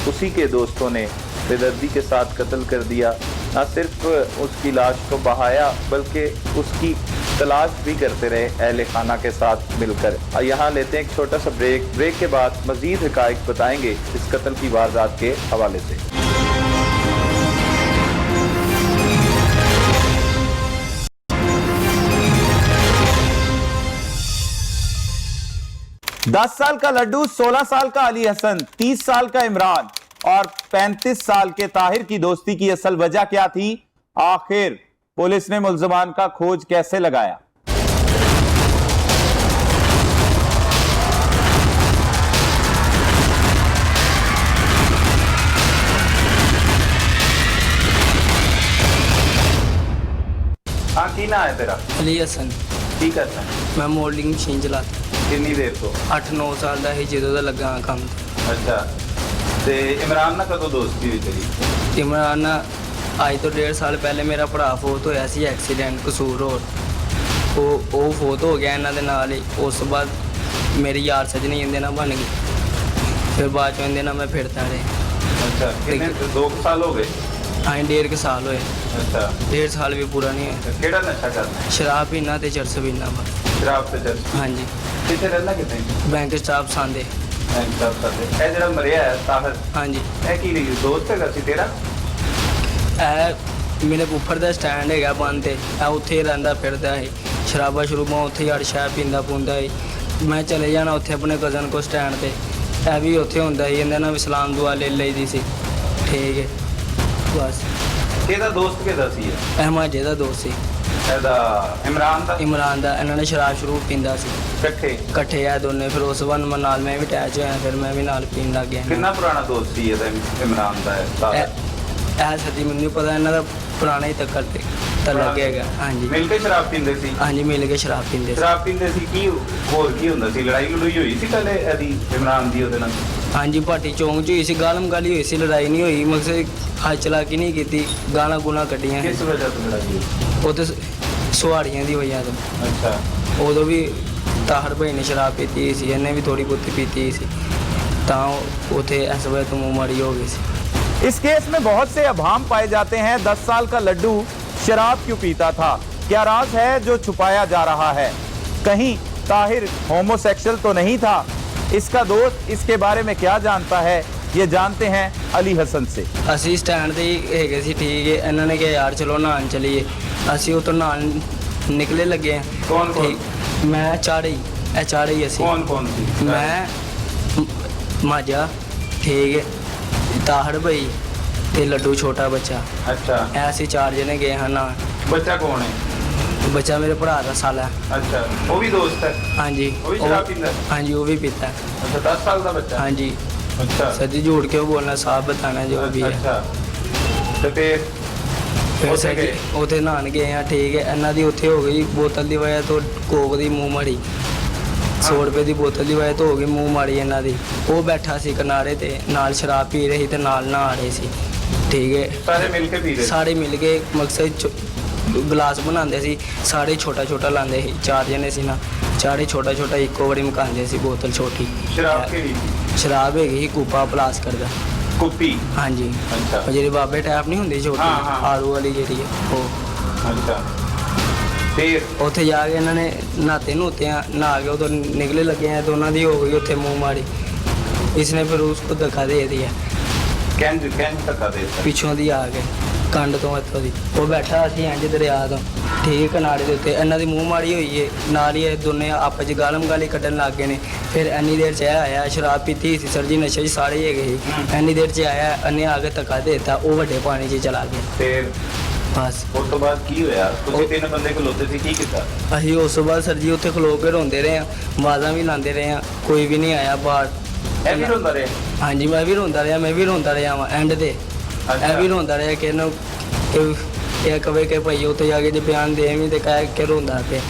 उसी के दोस्तों ने बेदर्दी के साथ कत्ल कर दिया। न सिर्फ उसकी लाश को बहाया बल्कि उसकी तलाश भी करते रहे अहले खाना के साथ मिलकर। यहाँ लेते हैं एक छोटा सा ब्रेक के बाद मजीद हकायक बताएंगे इस कत्ल की वारदात के हवाले से। 10 साल का लड्डू, 16 साल का अली हसन, 30 साल का इमरान और 35 साल के ताहिर की दोस्ती की असल वजह क्या थी? आखिर पुलिस ने मुल्ज़िमान का खोज कैसे लगाया? हाँ, की ना है तेरा? अली हसन। की करना है? मैं मॉडलिंग मशीन चलाता। कितनी देर तो? 8-9 साल का ही ਜਦੋਂ ਦਾ ਲੱਗਾ ਹਾਂ ਕੰਮ ਤੇ। अच्छा, ਤੇ ਇਮਰਾਨ ਨਾਲ ਕਦੋਂ ਦੋਸਤੀ ਹੋਈ ਤੇਰੀ? ਇਮਰਾਨ ਨਾਲ ਅੱਜ ਤੋਂ 1.5 ਸਾਲ ਪਹਿਲੇ ਮੇਰਾ ਭਰਾ ਫੌਤ ਹੋਇਆ ਸੀ ਐਕਸੀਡੈਂਟ ਕਸੂਰ ਰੋਡ। ਉਹ ਫੌਤ ਹੋ ਗਿਆ ਇਹਨਾਂ ਦੇ ਨਾਲ ਹੀ। ਉਸ ਤੋਂ ਬਾਅਦ ਮੇਰੀ ਯਾਰ ਸਜਣੀ ਇਹਦੇ ਨਾਲ ਬਣ ਗਈ। ਫਿਰ ਬਾਅਦ ਚੋਂ ਇਹਦੇ ਨਾਲ ਮੈਂ ਫਿਰਦਾ ਰਿਹਾ। अच्छा, कितने 2 साल हो गए? ਆਏ 1.5 ਸਾਲ ਹੋਏ। अच्छा, 1.5 ਸਾਲ ਵੀ ਪੂਰਾ ਨਹੀਂ ਹੋਇਆ। ਕਿਹੜਾ ਨਸ਼ਾ ਕਰਨਾ ਹੈ? ਸ਼ਰਾਬ ਪੀਣਾ ਤੇ ਚਰਸ ਪੀਣਾ ਬਸ। ਸ਼ਰਾਬ ਤੇ ਚਰਸ। ਹਾਂਜੀ। ਕਿੱਥੇ ਰਹਿੰਦਾ ਕਿੱਥੇ? ਬੈਂਕ ਸਟਾਫ ਸਾਂਦੇ। ਸ਼ਰਾਬ ਕਰਦੇ। ਇਹ ਜਿਹੜਾ ਮਰਿਆ ਹੈ ਤਾਹਰ, ਹਾਂਜੀ। ਇਹ ਕੀ ਲਈ ਦੋਸਤ ਹੈਗਾ ਸੀ ਤੇਰਾ? ਇਹ ਮੇਰੇ ਫੁੱਫੜ ਦਾ ਸਟੈਂਡ ਹੈਗਾ ਬੰਦ ਤੇ, ਇਹ ਉੱਥੇ ਹੀ ਰਹਿੰਦਾ ਫਿਰਦਾ ਹੈ। ਸ਼ਰਾਬਾਂ ਸ਼ਰੂਬਾਂ ਉੱਥੇ ਹੀ ਅੜ ਸ਼ਾਬ ਪੀਂਦਾ ਪੁੰਦਾ ਹੈ। ਮੈਂ ਚਲੇ ਜਾਣਾ ਉੱਥੇ ਆਪਣੇ ਕਜ਼ਨ ਕੋ ਸਟੈਂਡ ਤੇ, ਇਹ ਵੀ ਉੱਥੇ ਹੁੰਦਾ ਸੀ। ਇਹਦੇ ਨਾਲ ਵੀ ਸਲਾਮ ਦੁਆ ਲੈ ਲਈਦੀ ਸੀ। ਠੀਕ ਹੈ ਬਸ। ਕਿਹਦਾ ਦੋਸਤ ਕਿਹਦਾ ਸੀ ਇਹ? ਇਹ ਮਾਝੇ ਦਾ ਦੋਸਤ ਸੀ। ਇਹਦਾ ਇਮਰਾਨ ਦਾ? ਇਮਰਾਨ ਦਾ। ਇਹਨਾਂ ਨੇ ਸ਼ਰਾਬ ਸ਼ਰੂਬ ਪੀਂਦਾ ਸੀ ਇਕੱਠੇ ਆ ਦੋਨੇ। ਫਿਰ ਉਸ ਵਾਰ ਮੈਂ ਨਾਲ ਮੈਂ ਵੀ ਅਟੈਚ ਹੋਇਆ, ਫਿਰ ਮੈਂ ਵੀ ਨਾਲ ਪੀਣ ਲੱਗ ਗਿਆ। ਕਿੰਨਾ ਪੁਰਾਣਾ ਦੋਸਤ ਸੀ ਇਹਦਾ ਇਮਰਾਨ ਦਾ? ਇਹ ਸੱਚੀ ਮੈਨੂੰ ਨਹੀਂ ਪਤਾ, ਇਹਨਾਂ ਦਾ ਪੁਰਾਣਾ ਹੀ ਤੱਕ ਲੱਗੇਗਾ। ਹਾਂਜੀ। ਮਿਲ ਕੇ ਸ਼ਰਾਬ ਪੀਂਦੇ ਸੀ? ਹਾਂਜੀ, ਮਿਲ ਕੇ ਸ਼ਰਾਬ ਪੀਂਦੇ ਸੀ। ਸ਼ਰਾਬ ਪੀਂਦੇ ਸੀ। ਕੀ ਹੋਰ ਕੀ ਹੁੰਦਾ ਸੀ? ਲੜਾਈ ਲੜੂਈ ਹੋਈ ਸੀ ਪਹਿਲੇ ਇਹਦੀ ਇਮਰਾਨ ਦੀ ਉਹਦੇ ਨਾਲ? ਹਾਂਜੀ, ਭਾਟੀ ਚੌਂਕ 'ਚ ਹੋਈ ਸੀ। ਗਾਲਮ ਗਾਲੀ ਹੋਈ ਸੀ, ਲੜਾਈ ਨਹੀਂ ਹੋਈ। ਮਕਸਦ ਹੱਥ ਚਲਾਕੀ ਨਹੀਂ ਕੀਤੀ, ਗਾਲਾਂ ਗੁਲਾਂ ਕੱਢੀਆਂ। ਕਿਸ ਵਜ੍ਹਾ ਤੋਂ ਲੜਾਈ ਹੋਈ? ਉਹ ਤੇ ਸੁਹਾੜੀਆਂ ਦੀ ਵਜ੍ਹਾ ਤੋਂ। ਅੱਛਾ। ਉਦੋਂ ਵੀ ਤਾਹਰ ਭਾਈ ਨੇ ਸ਼ਰਾਬ ਪੀਤੀ ਸੀ, ਇਹਨੇ ਵੀ ਥੋੜੀ ਬਹੁਤੀ ਪੀਤੀ ਸੀ, ਤਾਂ ਉੱਥੇ ਇਸ ਵਜ੍ਹਾ ਤੋਂ ਮੂੰਹ ਮਾੜੀ ਹੋ गई ਸੀ। इस केस में बहुत से अभाम पाए जाते हैं। 10 साल का लड्डू शराब क्यों पीता था? क्या राज है जो छुपाया जा रहा है? कहीं ताहिर होमोसेक्सुअल तो नहीं था? इसका दोस्त इसके बारे में क्या जानता है? ये जानते हैं अली हसन से। ਅਸੀਂ ਸਟੈਂਡ ਤੇ ਹੀ ਹੈਗੇ ਸੀ। ਠੀਕ ਹੈ, ਇਹਨਾਂ ਨੇ ਕਿਹਾ ਯਾਰ ਚਲੋ ਨਹਾਉਣ ਚਲੀਏ। ਅਸੀਂ ਉੱਥੋਂ ਨਹਾਉਣ ਨਿਕਲੇ ਲੱਗੇ। ਕੌਣ ਕੌਣ? ਮੈਂ ਚਾੜੇ ਹੀ ਅਸੀਂ। कौन कौन सी? ਮੈਂ ਮਾਝਾ, ਠੀਕ ਹੈ। ਤਾਹੜ ਭਾਈ ਤੇ ਲੱਡੂ ਛੋਟਾ ਬੱਚਾ, ਅੱਛਾ, ਐ ਅਸੀਂ 4 ਜਣੇ ਗਏ ਹਨ ਨਾਲ। ਬੱਚਾ ਕੌਣ ਹੈ? ਬੱਚਾ ਮੇਰੇ ਭਰਾ ਦਾ ਸਾਲਾ। ਅੱਛਾ, ਉਹ ਵੀ ਦੋਸਤ ਹੈ? ਹਾਂਜੀ ਉਹ ਵੀ ਸ਼ਰਾਬ ਪੀਂਦਾ? ਹਾਂਜੀ ਉਹ ਵੀ ਪੀਤਾ। ਅੱਛਾ, 10 ਸਾਲ ਦਾ ਬੱਚਾ? ਹਾਂਜੀ ਅੱਛਾ सर जी झूठ क्यों बोलना, साफ बताना जो भी है। ਅੱਛਾ, ਤੇ ਫਿਰ ਫਿਰ ਉੱਥੇ ਸਰ ਜੀ ਗਏ? ਉੱਥੇ ਨਹਾਉਣ ਗਏ ਆ, ਠੀਕ ਹੈ। ਇਹਨਾਂ ਦੀ ਉੱਥੇ ਹੋ ਗਈ ਬੋਤਲ ਦੀ ਵਜ੍ਹਾ ਤੋਂ ਕੋਕ ਦੀ ਮੂੰਹ ਮਾਰੀ, 100 ਰੁਪਏ ਦੀ ਬੋਤਲ ਦੀ ਵਜ੍ਹਾ ਤੋਂ ਹੋ ਗਈ ਮੂੰਹ ਮਾਰੀ ਇਹਨਾਂ ਦੀ। ਉਹ ਬੈਠਾ ਸੀ ਕਿਨਾਰੇ ਤੇ, ਨਾਲ ਸ਼ਰਾਬ ਪੀ ਰਹੇ ਸੀ ਤੇ ਨਾਲ ਨਹਾ ਰਹੇ ਸੀ, ਠੀਕ ਹੈ। ਸਾਰੇ ਮਿਲ ਕੇ ਪੀ ਰਹੇ? ਸਾਰੇ ਮਿਲ ਕੇ ਮਕਸਦ ਗਲਾਸ ਬਣਾਉਂਦੇ ਸੀ, ਸਾਰੇ ਛੋਟਾ ਛੋਟਾ ਲਾਉਂਦੇ ਸੀ। 4 ਜਣੇ ਸੀ ਨਾ, ਚਾਰੇ ਛੋਟਾ ਛੋਟਾ ਇੱਕੋ ਵਾਰੀ ਮੁਕਾਉਂਦੇ ਸੀ ਬੋਤਲ ਛੋਟੀ। ਸ਼ਰਾਬ ਕਿਹੜੀ? ਸ਼ਰਾਬ ਹੈਗੀ ਸੀ ਕੂਪਾ ਪਲਾਸਕਟ ਦਾ। ਕੁੱਪੀ? ਹਾਂਜੀ, ਅੱਛਾ, ਉਹ ਜਿਹੜੀ ਬਾਬੇ ਟੈਪ ਨਹੀਂ ਹੁੰਦੀ ਛੋਟੀ, ਹਾਂ, ਹਾਂ। ਆੜੂ ਵਾਲੀ ਜਿਹੜੀ ਹੈ ਉਹ। ਅੱਛਾ, ਫਿਰ ਉੱਥੇ ਜਾ ਕੇ ਇਹਨਾਂ ਨੇ ਨਹਾਤੇ ਨੂਤੇ ਆ, ਨਹਾ ਕੇ ਉਦੋਂ ਨਿਕਲੇ ਲੱਗੇ ਆ, ਦੋਨਾਂ ਦੀ ਹੋ ਗਈ ਉੱਥੇ ਮੂੰਹ ਮਾਰੀ। ਇਸਨੇ ਫਿਰ ਉਸको ਧੱਕਾ ਦੇ ਦਿਆ ਕਹਿੰਜ ਧੱਕਾ ਦੇ ਦਿੱਤਾ? ਪਿੱਛੋਂ ਦੀ ਆ ਕੇ ਕੰਡ ਤੋਂ ਇੱਥੋਂ ਦੀ। ਉਹ ਬੈਠਾ ਅਸੀਂ ਇੰਜ ਦਰਿਆ ਤੋਂ, ਠੀਕ ਕਿਨਾਰੇ ਦੇ ਉੱਤੇ। ਇਹਨਾਂ ਦੀ ਮੂੰਹ ਮਾਰੀ ਹੋਈ ਏ, ਨਾਲ ਹੀ ਇਹ ਦੋਨੇ ਆਪਸ 'ਚ ਗਾਲਮ ਗਾਲੀ ਕੱਢਣ ਲੱਗ ਗਏ ਨੇ। ਫਿਰ ਇੰਨੀ ਦੇਰ 'ਚ ਇਹ ਆਇਆ, ਸ਼ਰਾਬ ਪੀਤੀ ਸੀ ਸਰ ਜੀ, ਨਸ਼ੇ 'ਚ ਸਾਰੇ ਹੀ ਹੈਗੇ ਸੀ। ਇੰਨੀ ਦੇਰ 'ਚ ਆਇਆ, ਇਹਨੇ ਆ ਕੇ ਧੱਕਾ ਦੇ ਦਿੱਤਾ, ਉਹ ਵੱਡੇ ਪਾਣੀ 'ਚ ਚਲਾ ਗਿਆ। ਫਿਰ ਬਸ ਉਸ ਤੋਂ ਬਾਅਦ ਕੀ ਹੋਇਆ? ਤੁਸੀਂ 3 ਬੰਦੇ ਖਲੋਤੇ ਸੀ, ਕੀ ਕੀਤਾ? ਅਸੀਂ ਉਸ ਤੋਂ ਬਾਅਦ ਸਰ ਜੀ ਉੱਥੇ ਖਲੋ ਕੇ ਰੋਂਦੇ ਰਹੇ ਹਾਂ, ਆਵਾਜ਼ਾਂ ਵੀ ਲਾਉਂਦੇ ਰਹੇ ਹਾਂ, ਕੋਈ ਵੀ ਨਹੀਂ ਆਇਆ ਬਾਹਰ। ਇਹ ਵੀ ਰੋਂਦਾ ਰਿਹਾ? ਹਾਂਜੀ ਮੈਂ ਵੀ ਰੋਂਦਾ ਰਿਹਾ, ਮੈਂ ਵੀ ਰੋਂਦਾ ਰਿਹਾ ਵਾਂ ਐਂਡ ਤੇ। ਇਹ ਵੀ ਰੋਂਦਾ ਰਿਹਾ ਕਿ ਇਹਨੂੰ ਇਹ ਕਵੇ ਕਿ ਭਾਈ ਉੱਥੇ ਜਾ ਕੇ ਜੇ ਬਿਆਨ ਦੇ ਵੀ ਤੇ ਕਹਿ ਕੇ ਰੋਂਦਾ ਪਿਆ,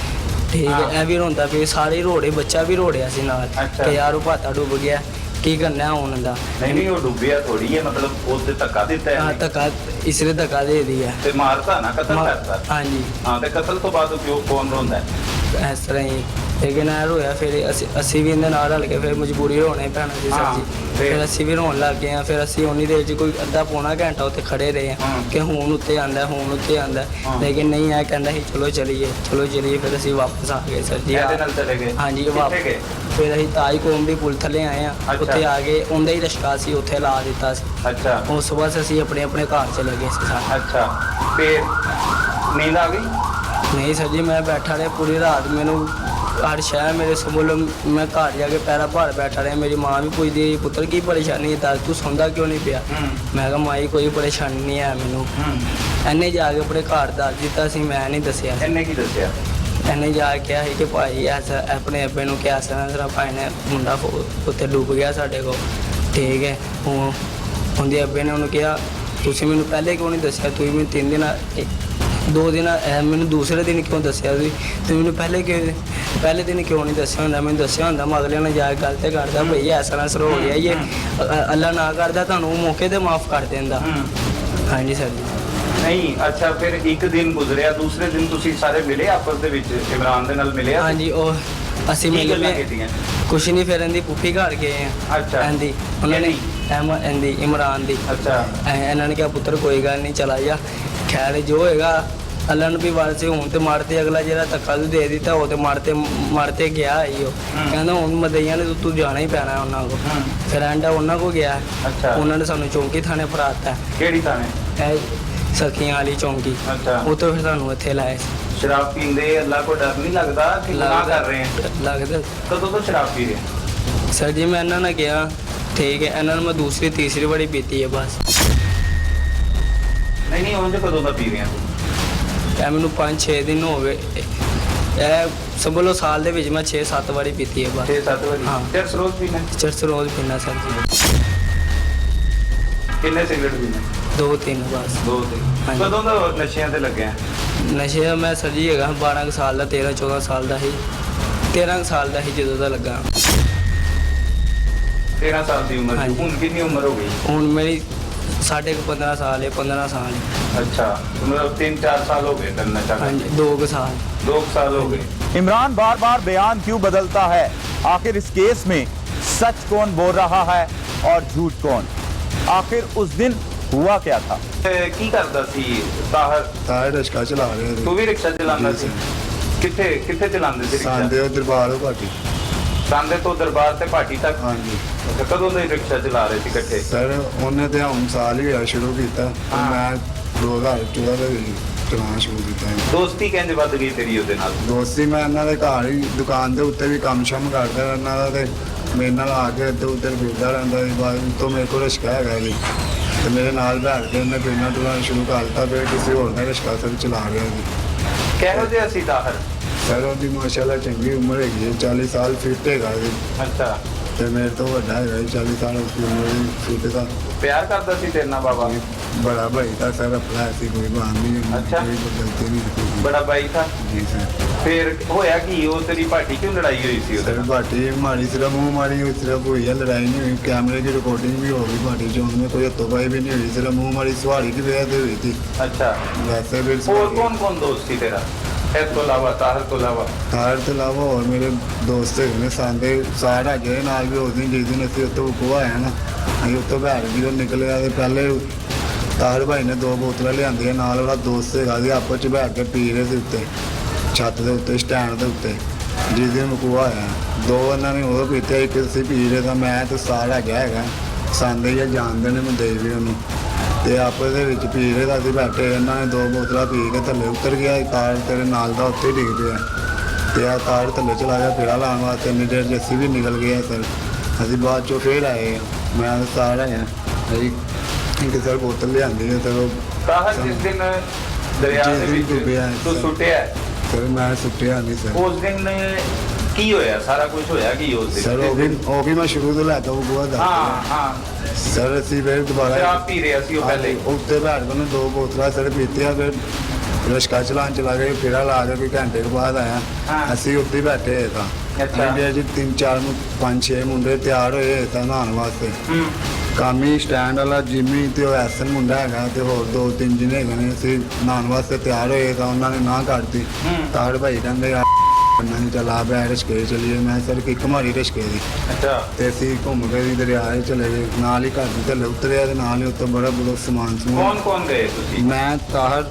ਠੀਕ ਹੈ। ਇਹ ਵੀ ਰੋਂਦਾ ਪਿਆ, ਸਾਰੇ ਰੋੜੇ, ਬੱਚਾ ਵੀ ਰੋੜਿਆ ਸੀ ਨਾਲ ਅੱਛਾ। ਕਿ ਯਾਰ ਉਹ ਭਾਤਾ ਡੁੱਬ ਗਿਆ, ਕੀ ਕਰਨਾ ਹੁਣ ਦਾ। ਨਹੀਂ ਉਹ ਡੁੱਬਿਆ ਥੋੜੀ ਹੈ, ਮਤਲਬ ਉਹਦੇ ਧੱਕਾ ਦਿੱਤਾ ਹਾਂ ਹੈ ਧੱਕਾ, ਇਸਨੇ ਧੱਕਾ ਦੇ ਦਿਆ। ਤੇ ਮਾਰਤਾ ਨਾ, ਕਤਲ ਕਰਤਾ? ਹਾਂਜੀ ਹਾਂ, ਤੇ ਕਤਲ ਤੋਂ ਬਾਅਦ ਕਿਉਂ ਕੌਣ ਰੋਂਦਾ ਹੈ? ਇਸ ਤਰ੍ਹਾਂ ਹੀ। ਲੇਕਿਨ ਇਹ ਰੋਇਆ, ਫਿਰ ਅਸੀਂ ਵੀ ਇਹਦੇ ਨਾਲ ਰਲ ਕੇ ਫਿਰ ਮਜਬੂਰੀ ਰੋਣੇ ਪੈਣਾ ਸੀ ਸਰ ਜੀ। ਫਿਰ ਅਸੀਂ ਵੀ ਰੋਣ ਲੱਗ ਗਏ ਹਾਂ। ਫਿਰ ਅਸੀਂ ਉਨੀ ਦੇਰ 'ਚ ਕੋਈ ਅੱਧਾ ਪੌਣਾ ਘੰਟਾ ਉੱਥੇ ਖੜੇ ਰਹੇ ਹਾਂ ਕਿ ਹੁਣ ਉੱਤੇ ਆਂਦਾ, ਹੁਣ ਉੱਤੇ ਆਂਦਾ। ਲੇਕਿਨ ਨਹੀਂ, ਇਹ ਕਹਿੰਦਾ ਸੀ ਚਲੋ ਚਲੀਏ, ਚਲੋ ਚਲੀਏ। ਫਿਰ ਅਸੀਂ ਵਾਪਸ ਆ ਗਏ ਸਰ ਜੀ। ਇਹਦੇ ਨਾਲ ਚਲੇ ਗਏ? ਹਾਂਜੀ ਕਿੱਥੇ ਵਾਪਸ ਗਏ? ਫਿਰ ਅਸੀਂ ਤਾਜ ਕੌਮ ਦੀ ਪੁਲ ਥੱਲੇ ਆਏ ਹਾਂ, ਅੱਛਾ। ਉੱਥੇ ਆ ਕੇ ਉਹਦਾ ਹੀ ਰਸ਼ਕਾ ਸੀ, ਉੱਥੇ ਲਾ ਦਿੱਤਾ ਸੀ। ਅੱਛਾ, ਉਸ ਤੋਂ ਬਾਅਦ ਅਸੀਂ ਆਪਣੇ ਆਪਣੇ ਘਰ ਚਲੇ ਗਏ ਸੀ ਸਾਰੇ। ਅੱਛਾ, ਫਿਰ ਨੀਂਦ ਆ ਗਈ? ਨਹੀਂ ਸਰ ਜੀ, ਮੈਂ ਬੈਠਾ ਰਿਹਾ ਪੂਰੀ ਰਾਤ। ਮੈਨੂੰ ਹਰ ਸ਼ਹਿਰ ਮੇਰੇ ਸਮੂਲ, ਮੈਂ ਘਰ ਜਾ ਕੇ ਪੈਰਾ ਭਾਰ ਬੈਠਾ ਰਿਹਾ। ਮੇਰੀ ਮਾਂ ਵੀ ਪੁੱਛਦੀ ਪੁੱਤਰ ਕੀ ਪਰੇਸ਼ਾਨੀ ਹੈ, ਦੱਸ ਤੂੰ ਸੌਂਦਾ ਕਿਉਂ ਨਹੀਂ ਪਿਆ? ਮੈਂ ਕਿਹਾ ਮਾਈ ਕੋਈ ਪਰੇਸ਼ਾਨੀ ਨਹੀਂ ਹੈ ਮੈਨੂੰ। ਇਹਨੇ ਜਾ ਕੇ ਆਪਣੇ ਘਰ ਦੱਸ ਦਿੱਤਾ ਸੀ, ਮੈਂ ਨਹੀਂ ਦੱਸਿਆ। ਇਹਨੇ ਕੀ ਦੱਸਿਆ? ਇਹਨੇ ਜਾ ਕੇ ਕਿਹਾ ਸੀ ਕਿ ਭਾਈ ਐਸਾ, ਆਪਣੇ ਅੱਬੇ ਨੂੰ ਕਿਹਾ ਸੀ ਨਾ ਭਾਈ ਨੇ ਮੁੰਡਾ ਉੱਥੇ ਡੁੱਬ ਗਿਆ ਸਾਡੇ ਕੋਲ, ਠੀਕ ਹੈ। ਉਹਦੇ ਅੱਬੇ ਨੇ ਉਹਨੂੰ ਕਿਹਾ ਤੁਸੀਂ ਮੈਨੂੰ ਪਹਿਲੇ ਕਿਉਂ ਨਹੀਂ ਦੱਸਿਆ? ਤੁਸੀਂ ਮੈਨੂੰ 3 ਦਿਨ 2 ਦਿਨ ਮੈਨੂੰ ਦੂਸਰੇ ਦਿਨ ਕਿਉਂ ਦੱਸਿਆ? ਤੁਸੀਂ ਮੈਨੂੰ ਪਹਿਲੇ ਦਿਨ ਕਿਉਂ ਨਹੀਂ ਦੱਸਿਆ ਹੁੰਦਾ? ਮੈਨੂੰ ਦੱਸਿਆ ਹੁੰਦਾ ਮੈਂ ਅਗਲੇ ਨਾਲ ਜਾ ਕੇ ਗੱਲ ਤੇ ਕਰਦਾ, ਭਈ ਐਸਾ ਨਾ ਹੋ ਗਿਆ, ਇਹ ਅੱਲਾ ਨਾ ਕਰਦਾ ਤੁਹਾਨੂੰ ਉਹ ਮੌਕੇ ਤੇ ਮਾਫ ਕਰ ਦਿੰਦਾ। ਹਾਂਜੀ ਸਰ ਜੀ। ਨਹੀਂ, ਅੱਛਾ, ਫਿਰ ਇੱਕ ਦਿਨ ਗੁਜ਼ਰਿਆ, ਦੂਸਰੇ ਦਿਨ ਤੁਸੀਂ ਸਾਰੇ ਮਿਲੇ ਆਪਸ ਦੇ ਵਿੱਚ? ਇਮਰਾਨ ਦੇ ਨਾਲ ਮਿਲਿਆ? ਹਾਂਜੀ ਉਹ ਅਸੀਂ ਕੀ ਮਿਲ ਗੱਲਾਂ ਗਏ, ਕੀਤੀਆਂ? ਕੁਛ ਨਹੀਂ। ਫਿਰ ਇਹਦੀ ਪੁੱਫੀ ਘਰ ਗਏ ਆ। ਅੱਛਾ। ਇਹਦੀ ਉਹਨਾਂ ਨੇ ਇਹਦੀ ਇਮਰਾਨ ਦੀ। ਅੱਛਾ, ਇਹਨਾਂ ਨੇ ਕਿਹਾ ਪੁੱਤਰ ਕੋਈ ਗੱਲ ਨਹੀਂ, ਚਲਾ ਜਾ, ਖੈਰ ਜੋ ਹੋਏਗਾ ਅੱਲਾ ਨੂੰ ਵੀ ਵਾਰਸੇ। ਹੁਣ ਤੇ ਮਾਰਤੇ ਅਗਲਾ ਜਿਹੜਾ ਧੱਕਾ ਤੂੰ ਦੇ ਦਿੱਤਾ, ਉਹ ਤੇ ਮਾਰਤੇ ਗਿਆ ਹੀ ਉਹ। ਕਹਿੰਦਾ ਹੁਣ ਮਦਈਆਂ ਨੇ ਤੂੰ ਜਾਣਾ ਹੀ ਪੈਣਾ ਉਹਨਾਂ ਕੋਲ। ਫਿਰ ਐਂਡਾ ਉਹਨਾਂ ਕੋਲ ਗਿਆ। ਅੱਛਾ। ਉਹਨਾਂ ਨੇ ਸਾਨੂੰ ਚੌਂਕੀ ਥਾਣੇ ਫੜਾਤਾ, ਕਿਹੜੀ ਥਾਣੇ? ਇਹ ਸਖੀਆਂ ਵਾਲੀ ਚੌਂਕੀ। ਅੱਛਾ। ਉਹ ਤੋਂ ਫਿਰ ਸਾਨੂੰ ਇੱਥੇ ਲਾਏ ਸੀ। ਸ਼ਰਾਬ ਪੀਂਦੇ ਅੱਲਾ ਕੋ ਡਰ ਨਹੀਂ ਲੱਗਦਾ ਕਿ ਗੁਨਾਹ ਕਰ ਰਹੇ हैं? ਲੱਗਦਾ ਕਦੋਂ ਤੋਂ ਸ਼ਰਾਬ ਪੀ ਰਹੇ हैं? ਸਰ ਜੀ ਮੈਂ ਇਹਨਾਂ ਨਾਲ ਗਿਆ, ਠੀਕ ਹੈ। ਇਹਨਾਂ ਨੂੰ ਮੈਂ ਦੂਸਰੀ ਤੀਸਰੀ ਵਾਰੀ ਪੀਤੀ ਹੈ ਬਸ। ਨਹੀਂ ਉਂਝ ਕਦੋਂ ਦਾ ਪੀ ਰਹੇ ਆ ਤੂੰ? ਇਹ ਮੈਨੂੰ 5-6 ਦਿਨ ਹੋ ਗਏ। ਇਹ ਸਮਝ ਲਓ ਸਾਲ ਦੇ ਵਿੱਚ ਮੈਂ 6-7 ਵਾਰੀ ਪੀਤੀ ਹੈ ਬਸ। 6-7 ਵਾਰੀ? ਹਾਂ। ਚਰਸ ਰੋਜ਼ ਪੀਣਾ? ਚਰਸ ਰੋਜ਼ ਪੀਣਾ ਸਰ ਜੀ। ਕਿੰਨੇ ਸਿਗਰਟ ਪੀਣਾ? 2-3 ਬਸ। 2-3? ਹਾਂਜੀ। ਕਦੋਂ ਦਾ ਨਸ਼ਿਆਂ ਤੇ ਲੱਗਿਆ? ਨਸ਼ੇ ਦਾ ਮੈਂ ਸਰ ਜੀ ਹੈਗਾ 12 ਕੁ ਸਾਲ ਦਾ, 13-14 ਸਾਲ ਦਾ ਸੀ। 13 ਕੁ ਸਾਲ ਦਾ ਸੀ ਜਦੋਂ ਦਾ ਲੱਗਾ। 13 ਸਾਲ ਦੀ ਉਮਰ? ਹਾਂਜੀ। ਹੁਣ ਕਿੰਨੀ ਉਮਰ ਹੋ ਗਈ? ਹੁਣ ਮੇਰੀ 15.5 ਸਾਲ ਹੈ, 15 ਸਾਲ ਹੈ। अच्छा, मतलब 3-4 साल हो गए करना हाँ चाहता? जी 2 साल। 2 साल हो गए। इमरान बार बार बयान क्यों बदलता है? आखिर इस केस में सच कौन बोल रहा है और झूठ कौन? आखिर उस दिन हुआ क्या था? की करदा सी ताहर? ਤਾਏ ਰਿਕਸ਼ਾ ਚਲਾ ਰਹੇ तू भी रिक्शा चलांदा सी? किथे किथे चलांदे सी रिक्शा? ਸਾਂਦੇ ਦਰਬਾਰ ਭਾਟੀ। सांदे तो दरबार ते भाटी तक? ਹਾਂਜੀ अच्छा, कदों दे रिक्शा चला रहे थे इकट्ठे? ਸਰ ਉਹਨੇ ਤੇ ਹੁਣ ਸਾਲ ਹੀ ਹੋਇਆ ਸ਼ੁਰੂ ਕੀਤਾ ਤੇ ਹਾਂ। ਮੈਂ 2014 ਦੇ ਵਿੱਚ ਚਲਾਉਣਾ ਸ਼ੁਰੂ ਕੀਤਾ ਹੈ। ਦੋਸਤੀ ਕਿੰਜ ਵੱਧ ਗਈ ਤੇਰੀ ਉਹਦੇ ਨਾਲ? ਦੋਸਤੀ ਮੈਂ ਇਹਨਾਂ ਦੇ ਘਰ ਹੀ ਦੁਕਾਨ ਦੇ ਉੱਤੇ ਵੀ ਕੰਮ ਸ਼ਮ ਕਰਦਾ ਰਹਿੰਦਾ ਦਾ ਤੇ ਮੇਰੇ ਨਾਲ ਆ ਕੇ ਇੱਧਰ ਉੱਧਰ ਫਿਰਦਾ ਰਹਿੰਦਾ ਸੀ। ਬਾਅਦ ਤੋਂ ਮੇਰੇ ਕੋਲ ਰਿਸ਼ਕਾ ਹੈਗਾ ਜੀ ਤੇ ਮੇਰੇ ਨਾਲ ਬੈਠ ਕੇ ਉਹਨੇ ਪੀਣਾ ਟੁਲਾਉਣਾ ਸ਼ੁਰੂ ਕਰ ਦਿੱਤਾ। ਫਿਰ ਕਿਸੇ ਹੋਰ ਨੇ ਰਿਸ਼ਕਾ ਸਰ ਚਲਾ ਰਿਹਾ ਜੀ। ਕਿਹੋ ਜਿਹਾ ਸੀ ਤਾਹਰ? ਸਰ ਉਹਦੀ ਮਾਸ਼ਾਅੱਲਾ ਚੰਗੀ ਉਮਰ ਹੈਗੀ ਹੈ, 40 ਸਾਲ ਫਿੱਟ ਹੈਗਾ ਜੀ ਅੱਛਾ, ਤੇ ਮੇਰੇ ਤੋਂ ਵੱਡਾ ਹੈਗਾ ਜੀ, 40 ਸਾਲ ਉਸਦੀ ਉਮਰ ਦੀ ਫਿੱਟ ਦਾ। ਪਿਆਰ ਕਰਦਾ ਸੀ ਤੇਰੇ ਨਾਲ ਬਾਬਾ? बड़ा भाई था सर, अपना ऐसी कोई बात नहीं है। अच्छा। कोई गलती नहीं थी। बड़ा भाई था। जी सर। फिर होया कि वो तेरी पार्टी क्यों लड़ाई हुई थी? सर पार्टी मारी सिर्फ मुंह मारी हुई, सिर्फ हुई है, लड़ाई नहीं हुई। कैमरे की रिकॉर्डिंग भी होगी पार्टी जो, उनमें कोई हत्थोपाई भी नहीं हुई, सिर्फ मुंह मारी सवारी की वजह से हुई थी। अच्छा, वैसे फिर और कौन कौन दोस्त थी तेरा? तो अलावा ताहर तो अलावा? तार के अलावा और मेरे दोस्त ने सांदे सार आ गए नाल भी। उस दिन जिस दिन असं उत्तो उको आया ना, अं उत्तो बैठ के निकले आए। पहले तार भाई ने 2 बोतल लिया नाल वाला दोस्त है आपस च बैठ के पी रहे थे उत्ते छत के उत्ते स्टैंड के उत्ते। जिस दिन मकूआ आया 2 इन्होंने वो पीते, एक असीं पी रहे था। मैं तो सार आ गया है सांदे ही जानते ने मैं दे भी उन्होंने ते आपस दे विच पी रहे था। असीं बैठे, इन्होंने 2 बोतल पी के थल्ले उतर गया। कार तेरे नाल दा उत्ते डिग पिया ते आ कार थल्ले चला गया फेरा लाने वास्ते। इन्नी देर जस्सी भी निकल गया सर। असीं बाद चो फिर आए, मैं तो सार आया एक सर बोतल लिया है सर। वो ताहर जिस दिन दरिया जिस ਦੇ दिन ਵਿੱਚ डुबिया है ਤੂੰ सर। ਸੁੱਟਿਆ सर मैं सुटिया नहीं सर। ਉਸ ਦਿਨ ਕੀ ਹੋਇਆ? ਸਾਰਾ ਕੁਝ ਹੋਇਆ ਕੀ ਉਸ ਦਿਨ? सर वो भी मैं शुरू तो लैता वो बहुत ਹਾਂ ਹਾਂ, सर असी फिर दोबारा ਸ਼ਰਾਬ ਪੀ ਰਿਹਾ ਸੀ ਉਹ ਪਹਿਲੇ? उत्ते बैठ के 2 बोतल सर पीती फिर रिश्का चलान चला गए। फिर ला के कोई घंटे के बाद आया। हाँ। असी उत्ते ही बैठे था। अच्छा। जी 3 4 5 6 मुंडे तैयार होए था नहाने वास्ते। कामी स्टैंड वाला जिमी ते एसन मुंडा है ते होर 2 3 जिने ने असी नहाने वास्ते तैयार होए था। उन्होंने ना करती। ताड़ भाई कहते यार नहीं चला बैठ रिश्के चलिए। मैं सर किक मारी रिश्के की ਅੱਛਾ, ਤੇ ਅਸੀਂ ਘੁੰਮ ਕੇ ਵੀ ਦਰਿਆ 'ਚ ਚਲੇ ਗਏ। ਨਾਲ ਹੀ ਘਰ ਦੇ ਥੱਲੇ ਉਤਰਿਆ ਤੇ ਨਾਲ ਹੀ ਉੱਤੇ ਬੜਾ ਬੜਾ ਸਮਾਨ ਸਮੂਨ। ਕੌਣ ਕੌਣ ਗਏ ਤੁਸੀਂ? ਮੈਂ ਤਾਹਰ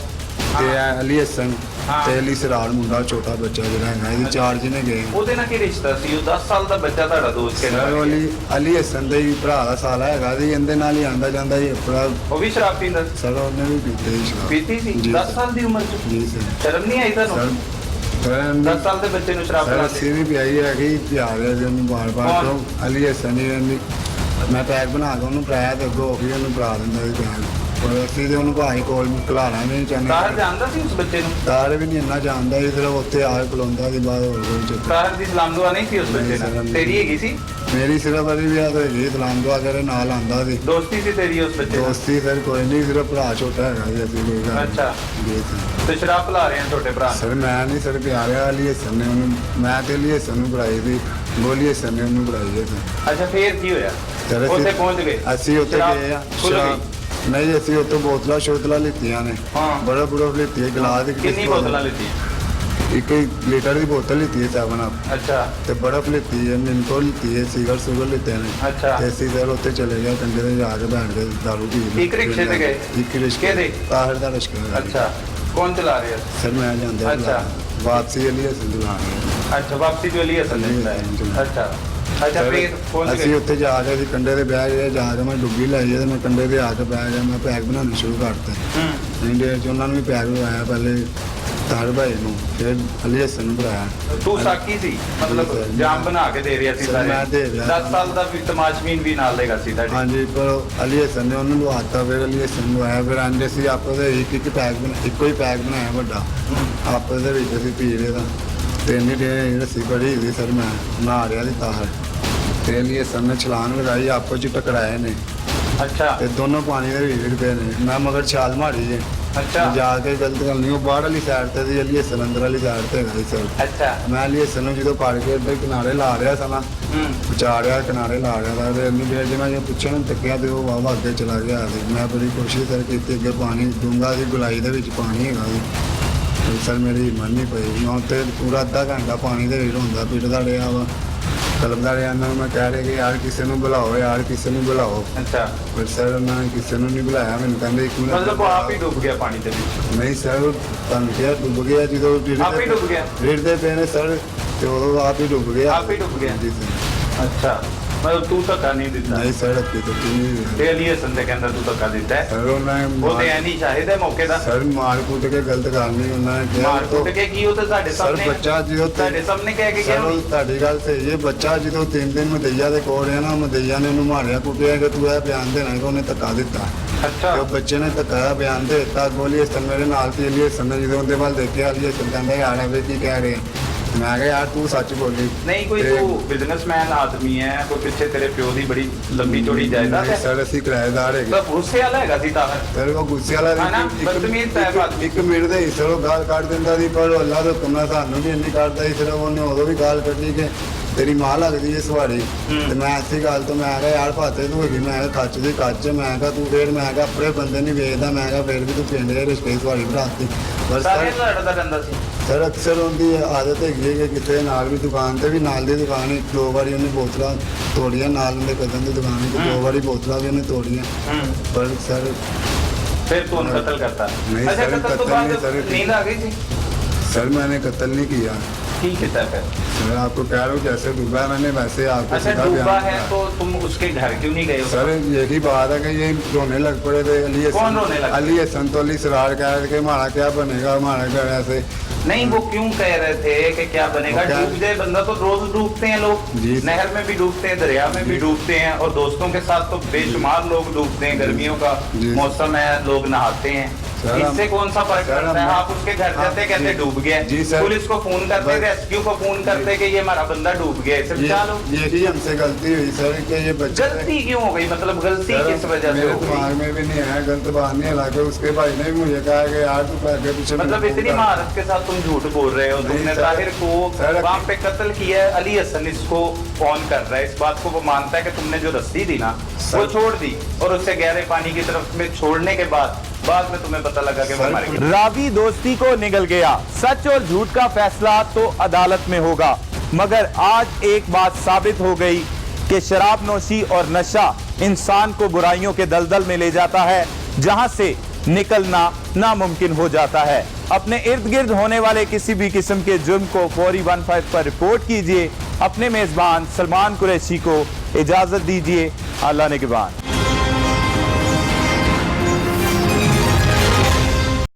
ਤੇ ਅਲੀ ਹਸਨ ਹਾਂ। ਤੇ ਅਲੀ ਸਰਾਲ ਮੁੰਡਾ ਛੋਟਾ ਬੱਚਾ ਜਿਹੜਾ ਹੈਗਾ ਇਹਦੇ 4 ਜਿਹਨੇ ਗਏ। ਉਹਦੇ ਨਾਲ ਕੀ ਰਿਸ਼ਤਾ ਸੀ? ਉਹ 10 ਸਾਲ ਦਾ ਬੱਚਾ ਤੁਹਾਡਾ ਦੋਸਤ ਸਰ ਕਹਿੰਦਾ? ਉਹ ਅਲੀ ਹਸਨ ਦੇ ਹੀ ਭਰਾ ਦਾ ਸਾਲਾ ਹੈਗਾ ਤੇ ਇਹਦੇ ਨਾਲ ਹੀ ਆਂਦਾ ਜਾਂਦਾ ਹੀ ਆਪਣਾ। ਉਹ ਵੀ ਸ਼ਰਾਬ ਪੀਂਦਾ ਸੀ? ਸਰ ਉਹਨੇ ਵੀ ਪੀਤੇ ਹੀ ਸ਼ਰਾਬ। ਪੀਤੀ ਸੀ ਜੀ 10 ਸਰ। ਸਾਲ ਦੀ ਉਮਰ 'ਚ? ਜੀ ਸਰ। ਸ਼ਰਮ ਨਹੀਂ ਆਈ ਤੁਹਾਨੂੰ? ਸਰ 10 ਸਾਲ ਦੇ ਬੱਚੇ ਨੂੰ ਸ਼ਰਾਬ ਸਰ ਪਿਲਾ ਅਸੀਂ ਵੀ ਪਿਆਈ ਹੈਗੀ ਪਿਆ ਰਿਹਾ ਸੀ ਉਹਨੂੰ ਬਾਰ ਬਾਰ। ਕੌਣ? ਤੋਂ ਅਲੀ ਹਸਨ ਹੀ ਰਹਿੰਦੀ। ਮੈਂ ਪੈਕ ਬਣਾ ਕੇ ਉਹਨੂੰ ਪਿਲਾਇਆ ਤੇ ਅੱਗੋਂ ਵੀ ਉਹਨੂੰ ਪਿਲਾ ਦਿੰਦਾ ਸੀ ਪੈਕ। ਪਰ ਅਸੀਂ ਤੇ ਉਹਨੂੰ ਭਾਈ ਕੋਲ ਖਿਲਾਣਾ ਨਹੀਂ ਚਾਹੁੰਦੇ। ਤਾਹਰ ਜਾਣਦਾ ਸੀ ਉਸ ਬੱਚੇ ਨੂੰ? ਤਾਰ ਵੀ ਨਹੀਂ ਇੰਨਾ ਜਾਣਦਾ ਸੀ, ਸਿਰਫ ਉੱਥੇ ਆ ਕੇ ਖਲੋਂਦਾ ਸੀ ਬਾਅਦ ਹੋਰ ਕੋਈ ਚੱਕਰ। ਤਾਹਰ ਦੀ ਸਲਾਮ ਦੁਆ ਨਹੀਂ ਸੀ ਉਸ ਬੱਚੇ ਨਹੀਂ ਨਾਲ? ਸਰ। ਤੇਰੀ ਹੈਗੀ ਸੀ? ਮੇਰੀ ਸਿਰਫ ਅਰੀ ਵੀ ਆ ਤੇ ਜੀ ਸਲਾਮ ਦੁਆ ਕਰੇ ਨਾਲ ਆਂਦਾ ਸੀ। ਦੋਸਤੀ ਸੀ ਤੇਰੀ ਉਸ ਬੱਚੇ ਨਾਲ? ਦੋਸਤੀ ਫਿਰ ਕੋਈ ਨਹੀਂ, ਸਿਰਫ ਭਰਾ ਛੋਟਾ ਹੈਗਾ ਸੀ ਅਸੀਂ ਕੋਈ ਗੱਲ ਨਹੀਂ। ਅੱਛਾ। ਜੀ ਸਰ। ਤੇ ਸ਼ਰਾਬ ਪਿਲਾ ਰਹੇ ਆ ਛੋਟੇ ਭਰਾ ਨੂੰ? ਸਰ ਮੈਂ ਨਹੀਂ ਸਰ ਪਿਆ ਰਿਹਾ ਅਲੀ ਹਸਨ ਨੇ ਉਹਨੂੰ। ਮੈਂ ਤੇ ਅਲੀ ਹਸਨ ਨੂੰ ਬੁਲਾਈ ਸੀ, ਗੋਲੀ ਹਸਨ ਨੇ ਉਹਨੂੰ ਬੁਲਾਈ ਹੈ ਸਰ। ਅੱਛਾ, ਫੇਰ ਕੀ ਹੋਇਆ? ਸਰ ਅਸੀਂ- ਉੱਥੇ ਪਹੁੰਚ ਗਏ? ਅਸੀਂ ਉੱਥੇ ਸ਼ਰਾਬ ਗਏ ਆ। ਖੁੱਲ੍ਹ ਗਈ? ਨਹੀਂ ਅਸੀਂ ਉੱਥੇ ਬੋਤਲਾਂ ਸ਼ੋਤਲਾਂ ਲਿੱਤੀਆਂ ਨੇ। ਹਾਂ। ਬੜਾ ਲਿੱਤੀ ਹੈ ਗਲਾਸ ਦੀ। ਕਿੰਨੀ ਬੋਤਲਾਂ ਲਿੱਤੀਆਂ? 1 ਲੀਟਰ ਦੀ ਬੋਤਲ ਲਿੱਤੀ ਹੈ 7 ਅਪ ਅੱਛਾ ਤੇ ਬਰਫ਼ ਲਿੱਤੀ ਹੈ, ਮਿੰਟੋ ਲਿੱਤੀ ਹੈ, ਸਿਗਰ ਸੁਗਰ ਲਿੱਤੇ ਨੇ। ਅੱਛਾ। ਤੇ ਅਸੀਂ ਫਿਰ ਉੱਥੇ ਚਲੇ ਗਏ ਕੰਡੇ ਤੇ ਜਾ ਕੇ ਬੈਠ ਕੇ ਦਾਰੂ ਪੀ ਲਈ। ਇੱਕ ਰਿਕਸ਼ੇ ਤੇ ਗਏ? ਇੱਕ ਰਿਕਸ਼ੇ ਕਿਹਦੇ? ਤਾਹਰ ਦਾ ਰਿਕਸ਼ਾ। ਅੱਛਾ, ਕੌਣ ਚਲਾ ਰਿਹਾ? ਸਰ ਮੈਂ ਜਾਂਦਾ ਅੱਛਾ। ਵਾਪਸੀ ਲਈ ਅਸੀਂ ਦੁਕਾਨ ਗਏ। ਅੱਛਾ, ਵਾਪਸੀ ਜੋ ਲਈ ਅਸਲ ਜੀ, ਹੈ। ਜੀ। ਅੱਛਾ ਅੱਛਾ, ਫੇਰ ਪਹੁੰਚ ਅਸੀਂ ਗਏ? ਉੱਥੇ ਜਾ ਕੇ ਅਸੀਂ ਕੰਡੇ ਤੇ ਬਹਿ ਗਏ। ਜਾ ਕੇ ਮੈਂ ਡੁੱਬੀ ਲਾਈ ਤੇ ਮੈਂ ਕੰਡੇ ਤੇ ਆ ਕੇ ਬਹਿ ਗਿਆ। ਮੈਂ ਪੈਕ ਬਣਾਉਣੇ ਸ਼ੁਰੂ ਕਰਤੇ। ਇੰਡੀਆ 'ਚ ਉਹਨਾਂ ਨੂੰ ਵੀ ਪੈਕ ਲਗਾਇਆ ਪਹਿਲੇ ਤਾਰ ਭਾਈ ਨੂੰ, ਫਿਰ ਅਲੀ ਹਸਨ ਨੂੰ ਬੁਲਾਇਆ। ਤੂੰ ਸਾਕੀ ਸੀ ਮਤਲਬ ਜੀ ਸਰ। ਜਾਮ ਬਣਾ ਕੇ ਦੇ ਰਿਹਾ ਸੀ ਸਰ, ਸਾਰੇ? ਮੈਂ ਦੇ ਰਿਹਾ। 10 ਸਾਲ ਦਾ ਵੀ ਤਮਾਸ਼ਬੀਨ ਵੀ ਨਾਲ ਦੇਗਾ ਸੀ ਤੁਹਾਡੀ? ਹਾਂਜੀ, ਪਰ ਅਲੀ ਹਸਨ ਨੇ ਉਹਨੂੰ ਲਵਾਤਾ। ਫਿਰ ਅਲੀ ਹਸਨ ਨੂੰ ਆਇਆ। ਫਿਰ ਆਂਦੇ ਸੀ ਆਪਸ ਦੇ ਇੱਕ ਪੈਕ ਇੱਕੋ ਹੀ ਪੈਕ ਬਣਾਇਆ ਵੱਡਾ। ਆਪਸ ਦੇ ਵਿੱਚ ਅਸੀਂ ਪੀ ਰਹੇ ਤਾਂ ਤੇ ਇੰਨੀ ਦੇਰ ਰੱਸੀ ਬੜੀ ਸੀ ਸਰ। ਮੈਂ ਨਹਾ ਰਿਹਾ ਸੀ ਤਾਹਰ ਤੇ ਅਲੀ ਹਸਨ ਨੇ ਛਲਾਂਗ ਲਗਾਈ, ਆਪਸ 'ਚ ਟਕਰਾਏ ਨੇ ਅੱਛਾ ਤੇ ਦੋਨੋਂ ਪਾਣੀ ਦੇ ਵਿੱਚ ਪਏ ਨੇ। ਮੈਂ ਮਗਰ ਛਾਲ ਮਾਰੀ ਜੇ ਅੱਛਾ ਜਾ ਕੇ ਗਲਤ ਗੱਲ ਨਹੀਂ। ਉਹ ਬਾਹਰ ਵਾਲੀ ਸਾਈਡ ਤੇ ਸੀ, ਅਲੀ ਹਸਨ ਅੰਦਰ ਵਾਲੀ ਸਾਈਡ ਤੇ ਹੈਗਾ ਸੀ ਸਰ। ਅੱਛਾ ਮੈਂ ਅਲੀ ਹਸਨ ਨੂੰ ਜਦੋਂ ਫੜ ਕੇ ਇੱਧਰ ਕਿਨਾਰੇ ਲਾ ਰਿਹਾ ਸਾਂ ਨਾ, ਵਿਚਾਰਿਆ ਕਿਨਾਰੇ ਲਾ ਰਿਹਾ ਤਾਂ ਤੇ ਇੰਨੀ ਦੇਰ 'ਚ ਮੈਂ ਪੁੱਛਣ ਤੱਕਿਆ ਤੇ ਉਹ ਵਾਵਾ ਅੱਗੇ ਚਲਾ ਗਿਆ ਸੀ। ਮੈਂ ਬੜੀ ਕੋਸ਼ਿਸ਼ ਸਰ ਕੀਤੀ, ਅੱਗੇ ਪਾਣੀ ਡੂੰਘਾ ਸੀ, ਗੁਲਾਈ ਦੇ ਵਿੱਚ ਪਾਣੀ ਹੈਗਾ ਸੀ। ਤੇ ਸਰ ਮੇਰੀ ਹਿੰਮਤ ਨਹੀਂ ਪਈ। ਮੈਂ ਉੱਥੇ ਪੂਰਾ ਅੱਧਾ ਘੰਟਾ ਪਾਣੀ ਦੇ ਵਿੱਚ ਹੁੰਦਾ ਪਿੱਟਦਾ ਰਿਹਾ ਵਾ, ਕਲਪਦਾ ਰਿਹਾ। ਇਹਨਾਂ ਨੂੰ ਮੈਂ ਕਹਿ ਰਿਹਾ ਕਿ ਯਾਰ ਕਿਸੇ ਨੂੰ ਬੁਲਾਓ, ਯਾਰ ਕਿਸੇ ਨੂੰ ਬੁਲਾਓ। ਅੱਛਾ, ਪਰ ਸਰ ਉਹਨਾਂ ਨੇ ਕਿਸੇ ਨੂੰ ਨਹੀਂ ਬੁਲਾਇਆ। ਮੈਨੂੰ ਕਹਿੰਦੇ 1 ਮਿੰਟ ਮਤਲਬ ਉਹ ਆਪ ਹੀ ਡੁੱਬ ਗਿਆ ਪਾਣੀ ਦੇ ਵਿੱਚ? ਨਹੀਂ ਸਰ, ਤੁਹਾਨੂੰ ਕਿਹਾ ਡੁੱਬ ਗਿਆ ਜਦੋਂ ਆਪ ਹੀ ਡੁੱਬ ਗਿਆ? ਰਿੜਦੇ ਪਏ ਨੇ ਸਰ ਤੇ ਉਦੋਂ ਆਪ ਹੀ ਡੁੱਬ ਗਿਆ। ਆਪ ਹੀ ਡੁੱਬ ਗਿਆ? ਜੀ ਸਰ। ਅੱਛਾ, मतलब तू धक्का नहीं दिता नहीं सर अभी तो नहीं ते अली हसन दे कहंदा तू धक्का दिता है सर उन्हें वो ते नहीं शाहिद है मौके दा सर मार कूट के गलत करनी उन्हें किया मार तो कुट के की हो ते साडे सर सामने बच्चा जो साडे सामने कह के गया ਸਰ ਤੁਹਾਡੀ ਗੱਲ ਸਹੀ ਹੈ ਬੱਚਾ ਜਦੋਂ 3 ਦਿਨ ਮਦਈਆ ਦੇ ਕੋਲ ਰਿਹਾ ਨਾ ਮਦਈਆ ਨੇ ਉਹਨੂੰ ਮਾਰਿਆ ਕੁੱਟਿਆ ਕਿ ਤੂੰ ਇਹ ਬਿਆਨ ਦੇਣਾ ਕਿ ਉਹਨੇ ਧੱਕਾ ਦਿੱਤਾ अच्छा ਤੇ ਉਹ ਬੱਚੇ ਨੇ ਧੱਕਾ ਬਿਆਨ ਦੇ ਦਿੱਤਾ ਗੋਲੀ ਹਸਨ ਮੇਰੇ ਨਾਲ ਸੀ ਅਲੀ ਹਸਨ ਨੇ ਜਦੋਂ ਉਹਦੇ ਵੱਲ ਦੇਖਿਆ ਅਲੀ ਹਸਨ ਕਹਿੰਦਾ ਯਾਰ ਇਹ ਕੀ ਕਹਿ ਰਹੇ ਮੈਂ ਕਿਹਾ ਯਾਰ ਤੂੰ ਸੱਚ ਬੋਲੀ नहीं कोई ਤੇ- तू बिजनेसमैन आदमी है कोई पीछे तेरे प्यो दी बड़ी लंबी चौड़ी जायदाद ਨਹੀਂ है ਸਰ ਅਸੀਂ ਕਿਰਾਏਦਾਰ ਹੈਗੇ तो गुस्से वाला हैगा सी ताहर ਸਰ ਉਹ ਗੁੱਸੇ ਵਾਲਾ ਹਾਂ ਨਾ, ਬਦਤਮੀਜ਼ ਤਾਂ ਹੈ ਬਾਤ। ਇੱਕ ਮਿੰਟ ਦੇ ਹਿੱਸੇ ਉਹ ਗਾਲ ਕੱਢ ਦਿੰਦਾ ਸੀ ਪਰ ਉਹ ਅੱਲਾ ਦੇ ਹੁਕਮ ਨਾਲ ਸਾਨੂੰ ਵੀ ਇੰਨੀ ਕੱਢਦਾ ਸੀ ਸਿਰਫ ਉਹਨੇ ਉਦੋਂ ਵੀ ਗਾਲ ਕੱਢੀ ਕਿ ਤੇਰੀ ਮਾਂ ਲੱਗਦੀ ਹੈ ਸਵਾਰੀ ਤੇ ਮੈਂ ਐਸੀ ਗੱਲ ਤੋਂ ਮੈਂ ਕਿਹਾ ਯਾਰ ਭਾਤੇ ਤੂੰ ਹੈਗੀ ਮੈਂ ਕਿਹਾ ਕੱਚ ਦੀ ਕੱਚ ਮੈਂ ਕਿਹਾ ਤੂੰ ਫੇਰ ਮੈਂ ਕਿਹਾ ਆਪਣੇ ਬੰਦੇ ਨਹੀਂ ਵੇਚਦਾ ਮੈਂ ਕਿਹਾ ਫੇਰ ਵੀ ਤੂੰ ਪਿੰਡ ਦੇ ਰਿਸ਼ਤੇ ਸਵਾਰੀ ਭਰਾਤੀ ਪਰ सारे ਸਰ लड़दा रहंदा सी ਸਰ ਅਕਸਰ ਉਹਦੀ ਆਦਤ ਹੈਗੀ ਹੈ ਕਿ ਕਿਤੇ ਨਾਲ ਵੀ ਦੁਕਾਨ ਤੇ ਵੀ ਨਾਲ ਦੀ ਦੁਕਾਨ ਹੀ 2 ਵਾਰੀ ਉਹਨੇ ਬੋਤਲਾਂ ਤੋੜੀਆਂ ਨਾਲ ਉਹਦੇ ਕਦਮ ਦੀ ਦੁਕਾਨ ਤੇ 2 ਵਾਰੀ ਬੋਤਲਾਂ ਵੀ ਉਹਨੇ ਤੋੜੀਆਂ ਪਰ ਸਰ फिर तू उन्हें कत्ल करता नहीं, अच्छा सर, कत्ल तो कत्ल नहीं, बाद सर, नींद आ गई थी सर मैंने कत्ल नहीं किया ठीक है सर फिर मैं आपको कह रहा हूँ जैसे डूबा है मैंने वैसे आपको अच्छा सीधा डूबा बयान है किया। तो तुम उसके घर क्यों नहीं गए सर यही बात है कि ये रोने लग पड़े थे अली कौन हसन रोने लगा? अली हसन तो अली सरार कह रहे थे कि हमारा क्या बनेगा हमारा घर ऐसे नहीं वो क्यों कह रहे थे कि क्या बनेगा वो क्या- डूब जाए बंदा तो रोज डूबते हैं लोग जी। नहर में भी डूबते हैं दरिया में भी डूबते हैं और दोस्तों के साथ तो बेशुमार लोग डूबते हैं गर्मियों का जी। मौसम है लोग नहाते हैं सर, इससे कौन सा फर्क सर, पड़ता है हम- आप उसके घर हाँ, जाते कहते जी। डूब गया जी, सर। पुलिस को फोन करते बस- रेस्क्यू को फोन करते कि ये हमारा बंदा डूब गया इसे बचा लो यही हमसे गलती हुई सर कि ये बच्चे गलती क्यों हो गई मतलब गलती सर, किस वजह से मेरे हो गई दिमाग में भी नहीं आया गलत बात नहीं हालांकि उसके भाई ने भी मुझे कहा कि यार तू आगे पीछे मतलब मेरे को इतनी कर। महारत के साथ तुम झूठ बोल रहे हो नहीं, तुमने सर। ताहिर को सर, वहाँ पे कत्ल किया है अली हसन इसको फोन कर रहा है इस बात को वो मानता है कि तुमने जो रस्सी दी ना वो सर। छोड़ दी और उससे गहरे पानी की तरफ में छोड़ने के बाद में तुम्हें पता लगा कि वो सर, मर गया रावी दोस्ती को निगल गया। सच और झूठ का फैसला तो अदालत में होगा, मगर आज एक बात साबित हो गई कि शराब नोशी और नशा इंसान को बुराइयों के दलदल में ले जाता है, जहां से निकलना नामुमकिन हो जाता है। अपने इर्द गिर्द होने वाले किसी भी किस्म के जुर्म को फौरी 15 पर रिपोर्ट कीजिए। अपने मेजबान सलमान कुरैशी को इजाजत दीजिए। अल्लाह ने के बाद।